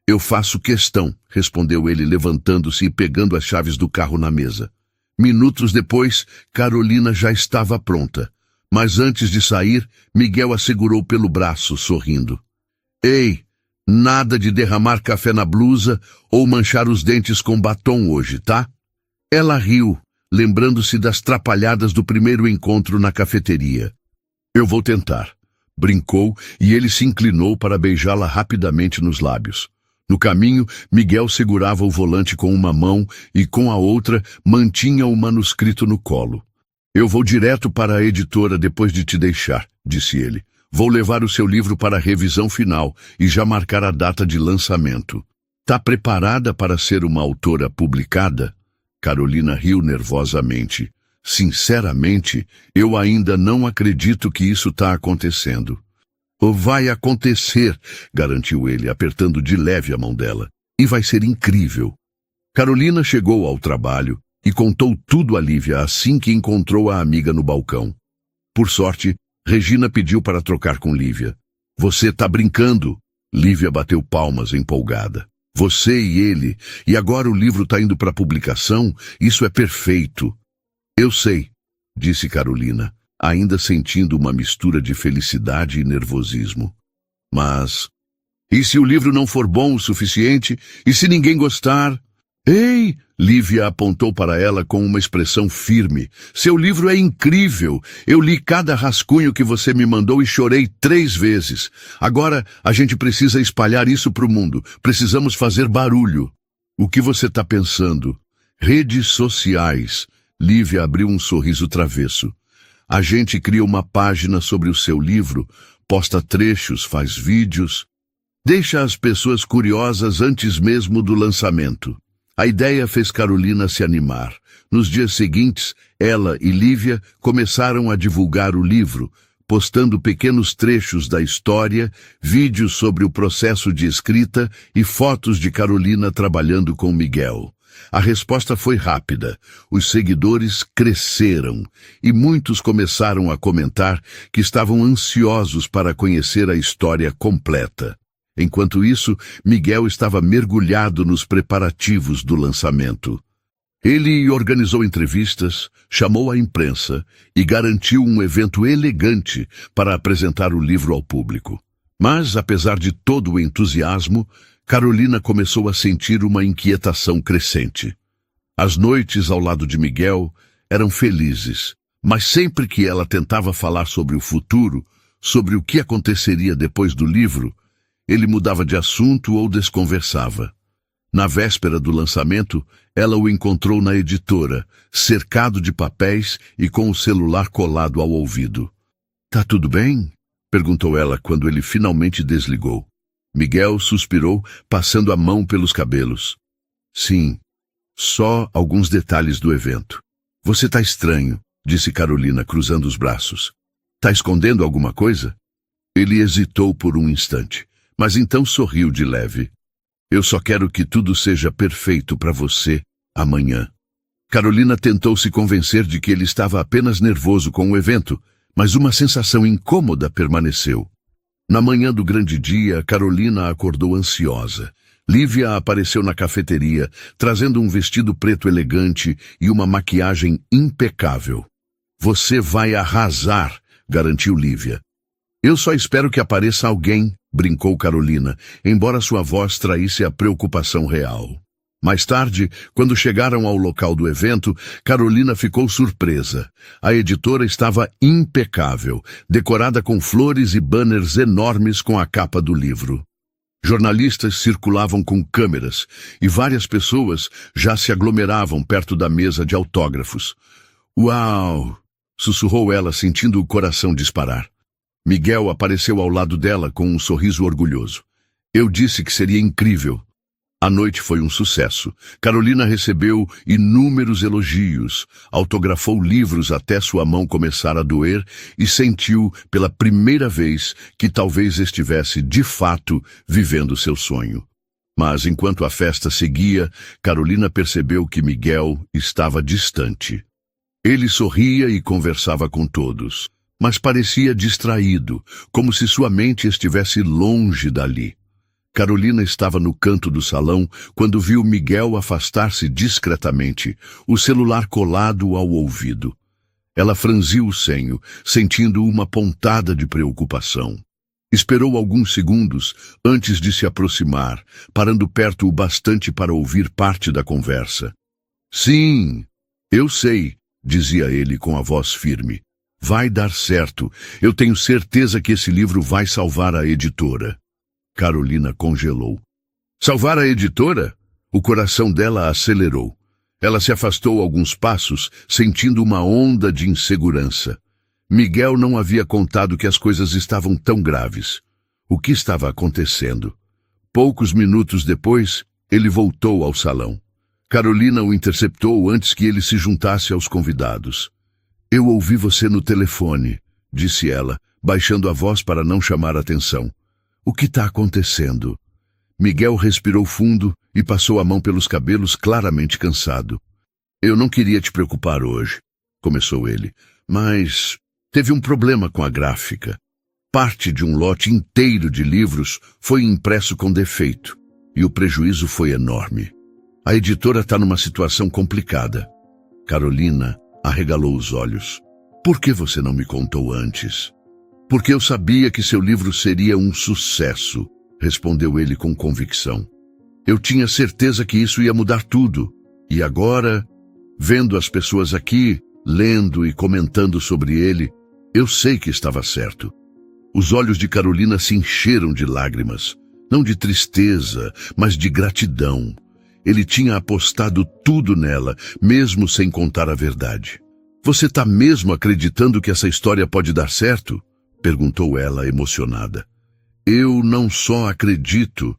Eu faço questão, respondeu ele, levantando-se e pegando as chaves do carro na mesa. Minutos depois, Carolina já estava pronta. Mas antes de sair, Miguel a segurou pelo braço, sorrindo. Ei, nada de derramar café na blusa ou manchar os dentes com batom hoje, tá? Ela riu, lembrando-se das trapalhadas do primeiro encontro na cafeteria. Eu vou tentar, brincou, e ele se inclinou para beijá-la rapidamente nos lábios. No caminho, Miguel segurava o volante com uma mão e com a outra mantinha o manuscrito no colo. Eu vou direto para a editora depois de te deixar, disse ele. Vou levar o seu livro para a revisão final e já marcar a data de lançamento. Tá preparada para ser uma autora publicada? Carolina riu nervosamente. Sinceramente, eu ainda não acredito que isso está acontecendo. Vai acontecer, garantiu ele, apertando de leve a mão dela. E vai ser incrível. Carolina chegou ao trabalho e contou tudo a Lívia assim que encontrou a amiga no balcão. Por sorte, Regina pediu para trocar com Lívia. Você tá brincando? Lívia bateu palmas empolgada. Você e ele, e agora o livro está indo para publicação? Isso é perfeito. Eu sei, disse Carolina, ainda sentindo uma mistura de felicidade e nervosismo. Mas, e se o livro não for bom o suficiente? E se ninguém gostar? Ei! Lívia apontou para ela com uma expressão firme. Seu livro é incrível. Eu li cada rascunho que você me mandou e chorei 3 vezes. Agora a gente precisa espalhar isso para o mundo. Precisamos fazer barulho. O que você está pensando? Redes sociais. Lívia abriu um sorriso travesso. A gente cria uma página sobre o seu livro, posta trechos, faz vídeos. Deixa as pessoas curiosas antes mesmo do lançamento. A ideia fez Carolina se animar. Nos dias seguintes, ela e Lívia começaram a divulgar o livro, postando pequenos trechos da história, vídeos sobre o processo de escrita e fotos de Carolina trabalhando com Miguel. A resposta foi rápida. Os seguidores cresceram e muitos começaram a comentar que estavam ansiosos para conhecer a história completa. Enquanto isso, Miguel estava mergulhado nos preparativos do lançamento. Ele organizou entrevistas, chamou a imprensa e garantiu um evento elegante para apresentar o livro ao público. Mas, apesar de todo o entusiasmo, Carolina começou a sentir uma inquietação crescente. As noites ao lado de Miguel eram felizes, mas sempre que ela tentava falar sobre o futuro, sobre o que aconteceria depois do livro, ele mudava de assunto ou desconversava. Na véspera do lançamento, ela o encontrou na editora, cercado de papéis e com o celular colado ao ouvido. Tá tudo bem? Perguntou ela quando ele finalmente desligou. Miguel suspirou, passando a mão pelos cabelos. Sim, só alguns detalhes do evento. Você tá estranho, disse Carolina, cruzando os braços. Tá escondendo alguma coisa? Ele hesitou por um instante, mas então sorriu de leve. Eu só quero que tudo seja perfeito para você amanhã. Carolina tentou se convencer de que ele estava apenas nervoso com o evento, mas uma sensação incômoda permaneceu. Na manhã do grande dia, Carolina acordou ansiosa. Lívia apareceu na cafeteria, trazendo um vestido preto elegante e uma maquiagem impecável. Você vai arrasar, garantiu Lívia. Eu só espero que apareça alguém, brincou Carolina, embora sua voz traísse a preocupação real. Mais tarde, quando chegaram ao local do evento, Carolina ficou surpresa. A editora estava impecável, decorada com flores e banners enormes com a capa do livro. Jornalistas circulavam com câmeras e várias pessoas já se aglomeravam perto da mesa de autógrafos. Uau! Sussurrou ela, sentindo o coração disparar. Miguel apareceu ao lado dela com um sorriso orgulhoso. Eu disse que seria incrível. A noite foi um sucesso. Carolina recebeu inúmeros elogios, autografou livros até sua mão começar a doer e sentiu, pela primeira vez, que talvez estivesse, de fato, vivendo seu sonho. Mas, enquanto a festa seguia, Carolina percebeu que Miguel estava distante. Ele sorria e conversava com todos, mas parecia distraído, como se sua mente estivesse longe dali. Carolina estava no canto do salão quando viu Miguel afastar-se discretamente, o celular colado ao ouvido. Ela franziu o senho, sentindo uma pontada de preocupação. Esperou alguns segundos antes de se aproximar, parando perto o bastante para ouvir parte da conversa. Sim, eu sei, dizia ele com a voz firme. Vai dar certo. Eu tenho certeza que esse livro vai salvar a editora. Carolina congelou. Salvar a editora? O coração dela acelerou. Ela se afastou alguns passos, sentindo uma onda de insegurança. Miguel não havia contado que as coisas estavam tão graves. O que estava acontecendo? Poucos minutos depois, ele voltou ao salão. Carolina o interceptou antes que ele se juntasse aos convidados. Eu ouvi você no telefone, disse ela, baixando a voz para não chamar atenção. O que está acontecendo? Miguel respirou fundo e passou a mão pelos cabelos, claramente cansado. Eu não queria te preocupar hoje, começou ele, mas teve um problema com a gráfica. Parte de um lote inteiro de livros foi impresso com defeito, e o prejuízo foi enorme. A editora está numa situação complicada. Carolina arregalou os olhos. Por que você não me contou antes? Porque eu sabia que seu livro seria um sucesso, respondeu ele com convicção. Eu tinha certeza que isso ia mudar tudo. E agora, vendo as pessoas aqui, lendo e comentando sobre ele, eu sei que estava certo. Os olhos de Carolina se encheram de lágrimas, não de tristeza, mas de gratidão. Ele tinha apostado tudo nela, mesmo sem contar a verdade. Você está mesmo acreditando que essa história pode dar certo? Perguntou ela, emocionada. Eu não só acredito,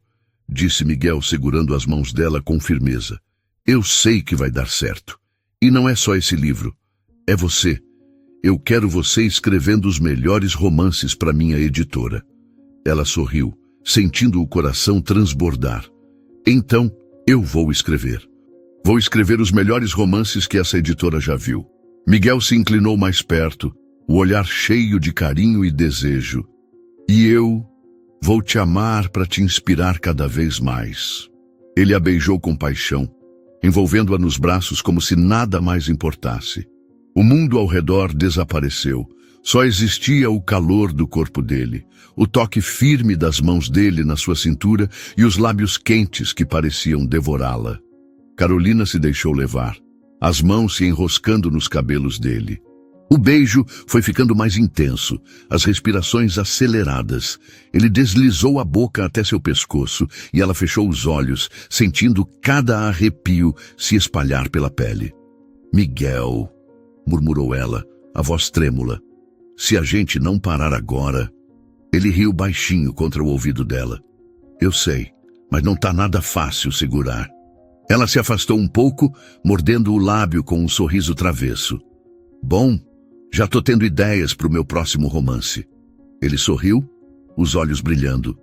disse Miguel, segurando as mãos dela com firmeza. Eu sei que vai dar certo. E não é só esse livro. É você. Eu quero você escrevendo os melhores romances para minha editora. Ela sorriu, sentindo o coração transbordar. Então, eu vou escrever. Vou escrever os melhores romances que essa editora já viu. Miguel se inclinou mais perto, o olhar cheio de carinho e desejo. E eu vou te amar para te inspirar cada vez mais. Ele a beijou com paixão, envolvendo-a nos braços como se nada mais importasse. O mundo ao redor desapareceu. Só existia o calor do corpo dele, o toque firme das mãos dele na sua cintura e os lábios quentes que pareciam devorá-la. Carolina se deixou levar, as mãos se enroscando nos cabelos dele. O beijo foi ficando mais intenso, as respirações aceleradas. Ele deslizou a boca até seu pescoço e ela fechou os olhos, sentindo cada arrepio se espalhar pela pele. Miguel, murmurou ela, a voz trêmula. Se a gente não parar agora... Ele riu baixinho contra o ouvido dela. Eu sei, mas não tá nada fácil segurar. Ela se afastou um pouco, mordendo o lábio com um sorriso travesso. Bom, já tô tendo ideias para o meu próximo romance. Ele sorriu, os olhos brilhando.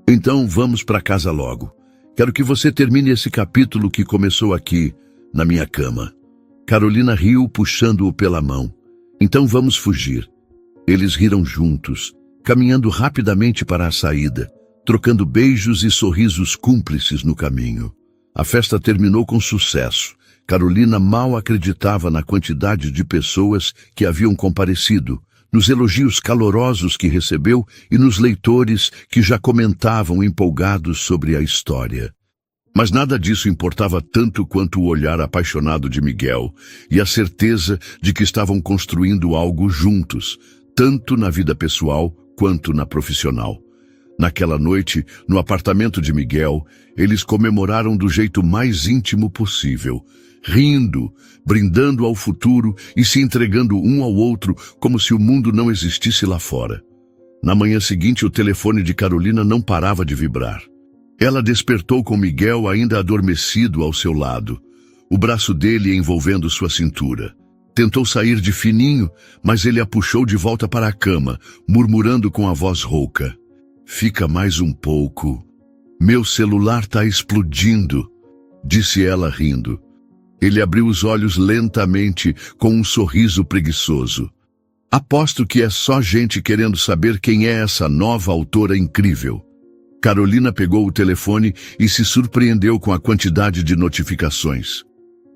Então vamos para casa logo. Quero que você termine esse capítulo que começou aqui, na minha cama. Carolina riu, puxando-o pela mão. Então vamos fugir. Eles riram juntos, caminhando rapidamente para a saída, trocando beijos e sorrisos cúmplices no caminho. A festa terminou com sucesso. Carolina mal acreditava na quantidade de pessoas que haviam comparecido, nos elogios calorosos que recebeu e nos leitores que já comentavam empolgados sobre a história. Mas nada disso importava tanto quanto o olhar apaixonado de Miguel e a certeza de que estavam construindo algo juntos, tanto na vida pessoal quanto na profissional. Naquela noite, no apartamento de Miguel, eles comemoraram do jeito mais íntimo possível, rindo, brindando ao futuro e se entregando um ao outro como se o mundo não existisse lá fora. Na manhã seguinte, o telefone de Carolina não parava de vibrar. Ela despertou com Miguel ainda adormecido ao seu lado, o braço dele envolvendo sua cintura. Tentou sair de fininho, mas ele a puxou de volta para a cama, murmurando com a voz rouca. Fica mais um pouco. Meu celular tá explodindo, disse ela rindo. Ele abriu os olhos lentamente, com um sorriso preguiçoso. Aposto que é só gente querendo saber quem é essa nova autora incrível. Carolina pegou o telefone e se surpreendeu com a quantidade de notificações.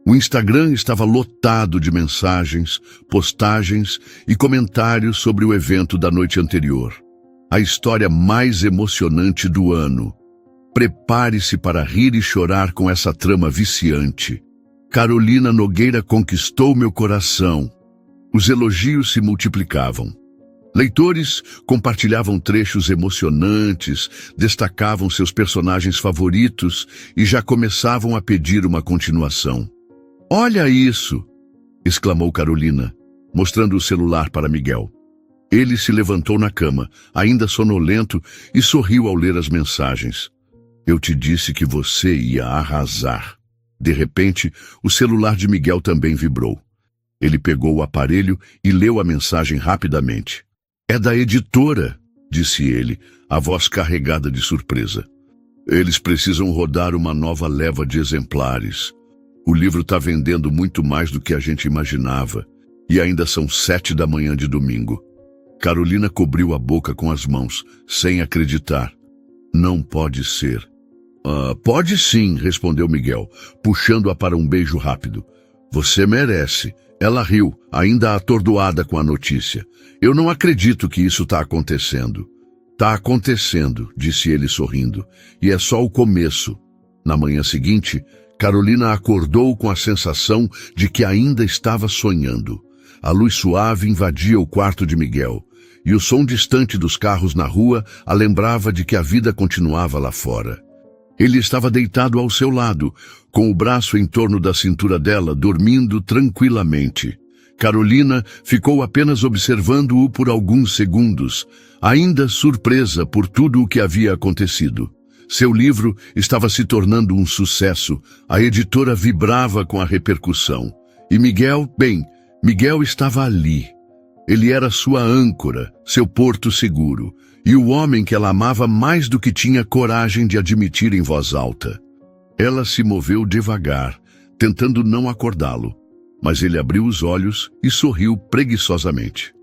O Instagram estava lotado de mensagens, postagens e comentários sobre o evento da noite anterior. A história mais emocionante do ano. Prepare-se para rir e chorar com essa trama viciante. Carolina Nogueira conquistou meu coração. Os elogios se multiplicavam. Leitores compartilhavam trechos emocionantes, destacavam seus personagens favoritos e já começavam a pedir uma continuação. Olha isso! Exclamou Carolina, mostrando o celular para Miguel. Ele se levantou na cama, ainda sonolento, e sorriu ao ler as mensagens. Eu te disse que você ia arrasar. De repente, o celular de Miguel também vibrou. Ele pegou o aparelho e leu a mensagem rapidamente. É da editora, disse ele, a voz carregada de surpresa. Eles precisam rodar uma nova leva de exemplares. O livro está vendendo muito mais do que a gente imaginava, e ainda são 7 da manhã de domingo. Carolina cobriu a boca com as mãos, sem acreditar. Não pode ser. Pode sim, respondeu Miguel, puxando-a para um beijo rápido. Você merece. Ela riu, ainda atordoada com a notícia. Eu não acredito que isso está acontecendo. Tá acontecendo, disse ele sorrindo, e é só o começo. Na manhã seguinte, Carolina acordou com a sensação de que ainda estava sonhando. A luz suave invadia o quarto de Miguel, e o som distante dos carros na rua a lembrava de que a vida continuava lá fora. Ele estava deitado ao seu lado, com o braço em torno da cintura dela, dormindo tranquilamente. Carolina ficou apenas observando-o por alguns segundos, ainda surpresa por tudo o que havia acontecido. Seu livro estava se tornando um sucesso, a editora vibrava com a repercussão. E Miguel estava ali. Ele era sua âncora, seu porto seguro, e o homem que ela amava mais do que tinha coragem de admitir em voz alta. Ela se moveu devagar, tentando não acordá-lo, mas ele abriu os olhos e sorriu preguiçosamente.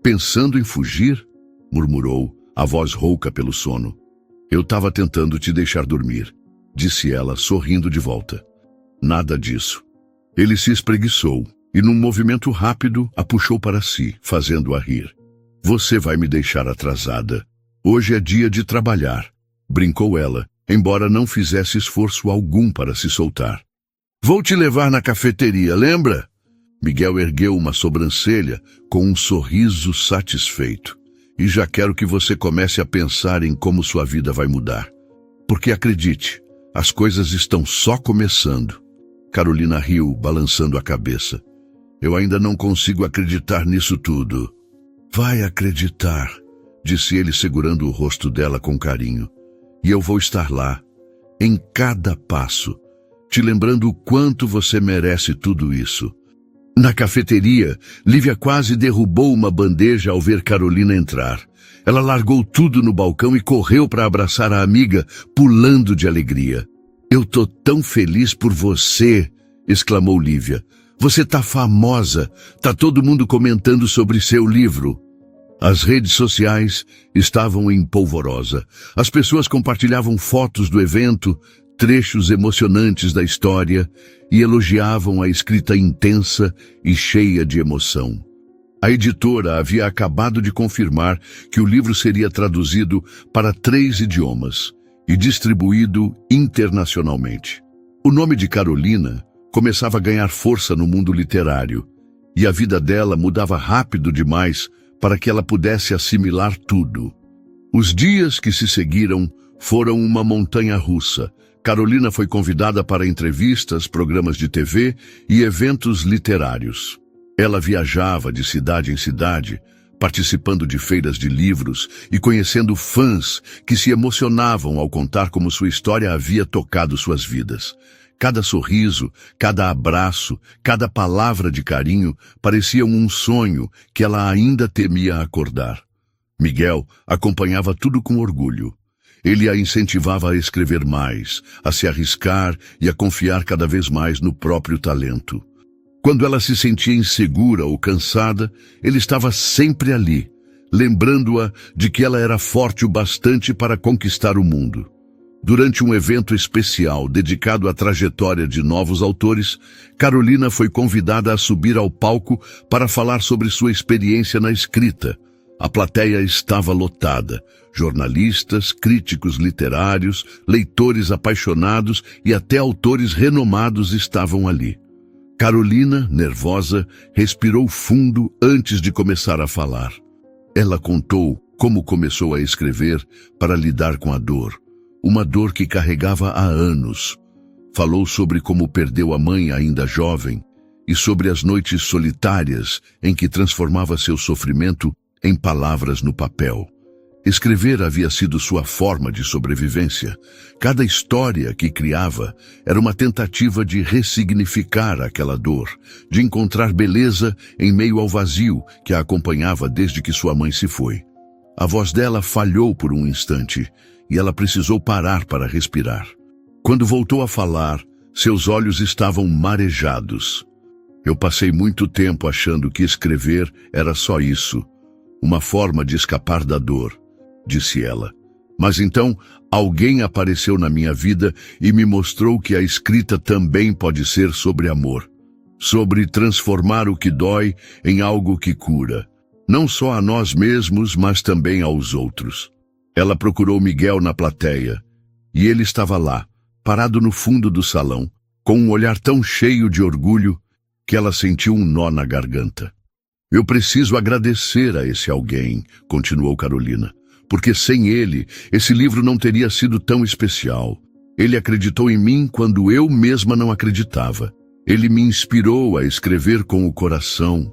Pensando em fugir? Murmurou, a voz rouca pelo sono. Eu estava tentando te deixar dormir, disse ela, sorrindo de volta. Nada disso. Ele se espreguiçou e, num movimento rápido, a puxou para si, fazendo-a rir. Você vai me deixar atrasada. Hoje é dia de trabalhar, brincou ela, embora não fizesse esforço algum para se soltar. Vou te levar na cafeteria, lembra? Miguel ergueu uma sobrancelha com um sorriso satisfeito. E já quero que você comece a pensar em como sua vida vai mudar. Porque acredite, as coisas estão só começando. Carolina riu, balançando a cabeça. Eu ainda não consigo acreditar nisso tudo. Vai acreditar, disse ele segurando o rosto dela com carinho. E eu vou estar lá, em cada passo, te lembrando o quanto você merece tudo isso. Na cafeteria, Lívia quase derrubou uma bandeja ao ver Carolina entrar. Ela largou tudo no balcão e correu para abraçar a amiga, pulando de alegria. "Eu tô tão feliz por você", exclamou Lívia. "Você tá famosa, tá todo mundo comentando sobre seu livro." As redes sociais estavam em polvorosa. As pessoas compartilhavam fotos do evento, trechos emocionantes da história e elogiavam a escrita intensa e cheia de emoção. A editora havia acabado de confirmar que o livro seria traduzido para 3 idiomas e distribuído internacionalmente. O nome de Carolina começava a ganhar força no mundo literário, e a vida dela mudava rápido demais para que ela pudesse assimilar tudo. Os dias que se seguiram foram uma montanha-russa. Carolina foi convidada para entrevistas, programas de TV e eventos literários. Ela viajava de cidade em cidade, participando de feiras de livros e conhecendo fãs que se emocionavam ao contar como sua história havia tocado suas vidas. Cada sorriso, cada abraço, cada palavra de carinho pareciam um sonho que ela ainda temia acordar. Miguel acompanhava tudo com orgulho. Ele a incentivava a escrever mais, a se arriscar e a confiar cada vez mais no próprio talento. Quando ela se sentia insegura ou cansada, ele estava sempre ali, lembrando-a de que ela era forte o bastante para conquistar o mundo. Durante um evento especial dedicado à trajetória de novos autores, Carolina foi convidada a subir ao palco para falar sobre sua experiência na escrita. A plateia estava lotada. Jornalistas, críticos literários, leitores apaixonados e até autores renomados estavam ali. Carolina, nervosa, respirou fundo antes de começar a falar. Ela contou como começou a escrever para lidar com a dor. Uma dor que carregava há anos. Falou sobre como perdeu a mãe ainda jovem e sobre as noites solitárias em que transformava seu sofrimento em palavras no papel. Escrever havia sido sua forma de sobrevivência. Cada história que criava era uma tentativa de ressignificar aquela dor, de encontrar beleza em meio ao vazio que a acompanhava desde que sua mãe se foi. A voz dela falhou por um instante e ela precisou parar para respirar. Quando voltou a falar, seus olhos estavam marejados. "Eu passei muito tempo achando que escrever era só isso, uma forma de escapar da dor", disse ela. "Mas então, alguém apareceu na minha vida e me mostrou que a escrita também pode ser sobre amor, sobre transformar o que dói em algo que cura, não só a nós mesmos, mas também aos outros." Ela procurou Miguel na plateia, e ele estava lá, parado no fundo do salão, com um olhar tão cheio de orgulho que ela sentiu um nó na garganta. "Eu preciso agradecer a esse alguém", continuou Carolina, "porque sem ele, esse livro não teria sido tão especial. Ele acreditou em mim quando eu mesma não acreditava. Ele me inspirou a escrever com o coração,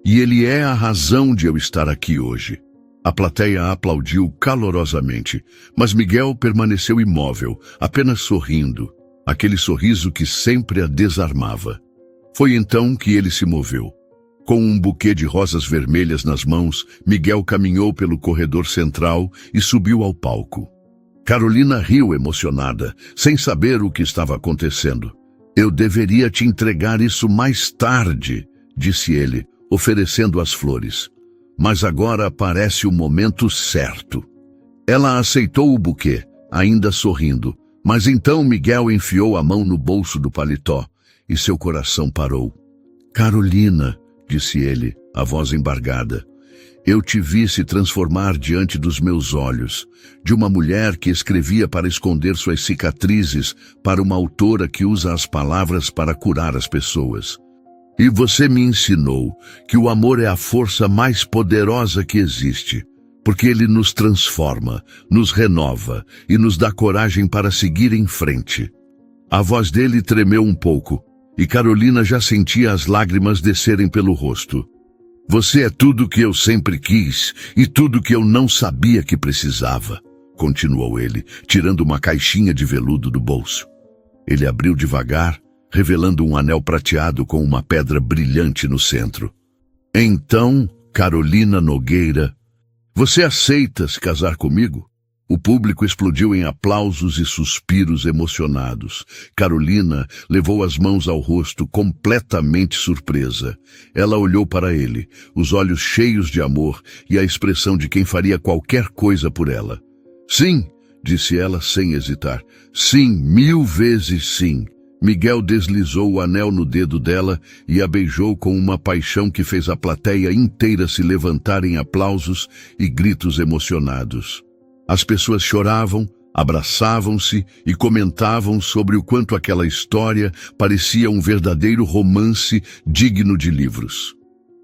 e ele é a razão de eu estar aqui hoje." A plateia aplaudiu calorosamente, mas Miguel permaneceu imóvel, apenas sorrindo, aquele sorriso que sempre a desarmava. Foi então que ele se moveu. Com um buquê de rosas vermelhas nas mãos, Miguel caminhou pelo corredor central e subiu ao palco. Carolina riu emocionada, sem saber o que estava acontecendo. "Eu deveria te entregar isso mais tarde", disse ele, oferecendo as flores. "Mas agora parece o momento certo." Ela aceitou o buquê, ainda sorrindo, mas então Miguel enfiou a mão no bolso do paletó e seu coração parou. "Carolina", disse ele, a voz embargada, "eu te vi se transformar diante dos meus olhos, de uma mulher que escrevia para esconder suas cicatrizes, para uma autora que usa as palavras para curar as pessoas. E você me ensinou que o amor é a força mais poderosa que existe, porque ele nos transforma, nos renova e nos dá coragem para seguir em frente." A voz dele tremeu um pouco, e Carolina já sentia as lágrimas descerem pelo rosto. "Você é tudo o que eu sempre quis e tudo que eu não sabia que precisava", continuou ele, tirando uma caixinha de veludo do bolso. Ele abriu devagar, revelando um anel prateado com uma pedra brilhante no centro. Então, Carolina Nogueira, você aceita se casar comigo? O público explodiu em aplausos e suspiros emocionados. Carolina levou as mãos ao rosto, completamente surpresa. Ela olhou para ele, os olhos cheios de amor e a expressão de quem faria qualquer coisa por ela. Sim, disse ela sem hesitar. Sim, 1000 vezes sim. Miguel deslizou o anel no dedo dela e a beijou com uma paixão que fez a plateia inteira se levantar em aplausos e gritos emocionados. As pessoas choravam, abraçavam-se e comentavam sobre o quanto aquela história parecia um verdadeiro romance digno de livros.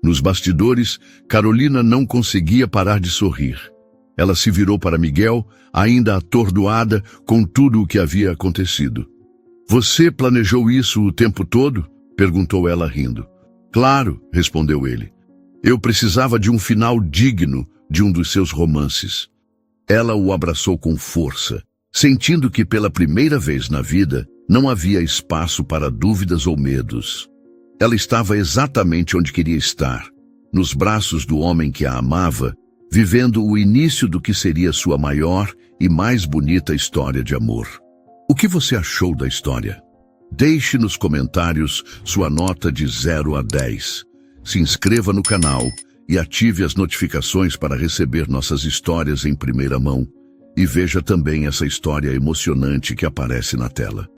Nos bastidores, Carolina não conseguia parar de sorrir. Ela se virou para Miguel, ainda atordoada com tudo o que havia acontecido. Você planejou isso o tempo todo? Perguntou ela rindo. Claro, respondeu ele. Eu precisava de um final digno de um dos seus romances. Ela o abraçou com força, sentindo que pela primeira vez na vida não havia espaço para dúvidas ou medos. Ela estava exatamente onde queria estar, nos braços do homem que a amava, vivendo o início do que seria sua maior e mais bonita história de amor. O que você achou da história? Deixe nos comentários sua nota de 0 a 10. Se inscreva no canal e ative as notificações para receber nossas histórias em primeira mão. E veja também essa história emocionante que aparece na tela.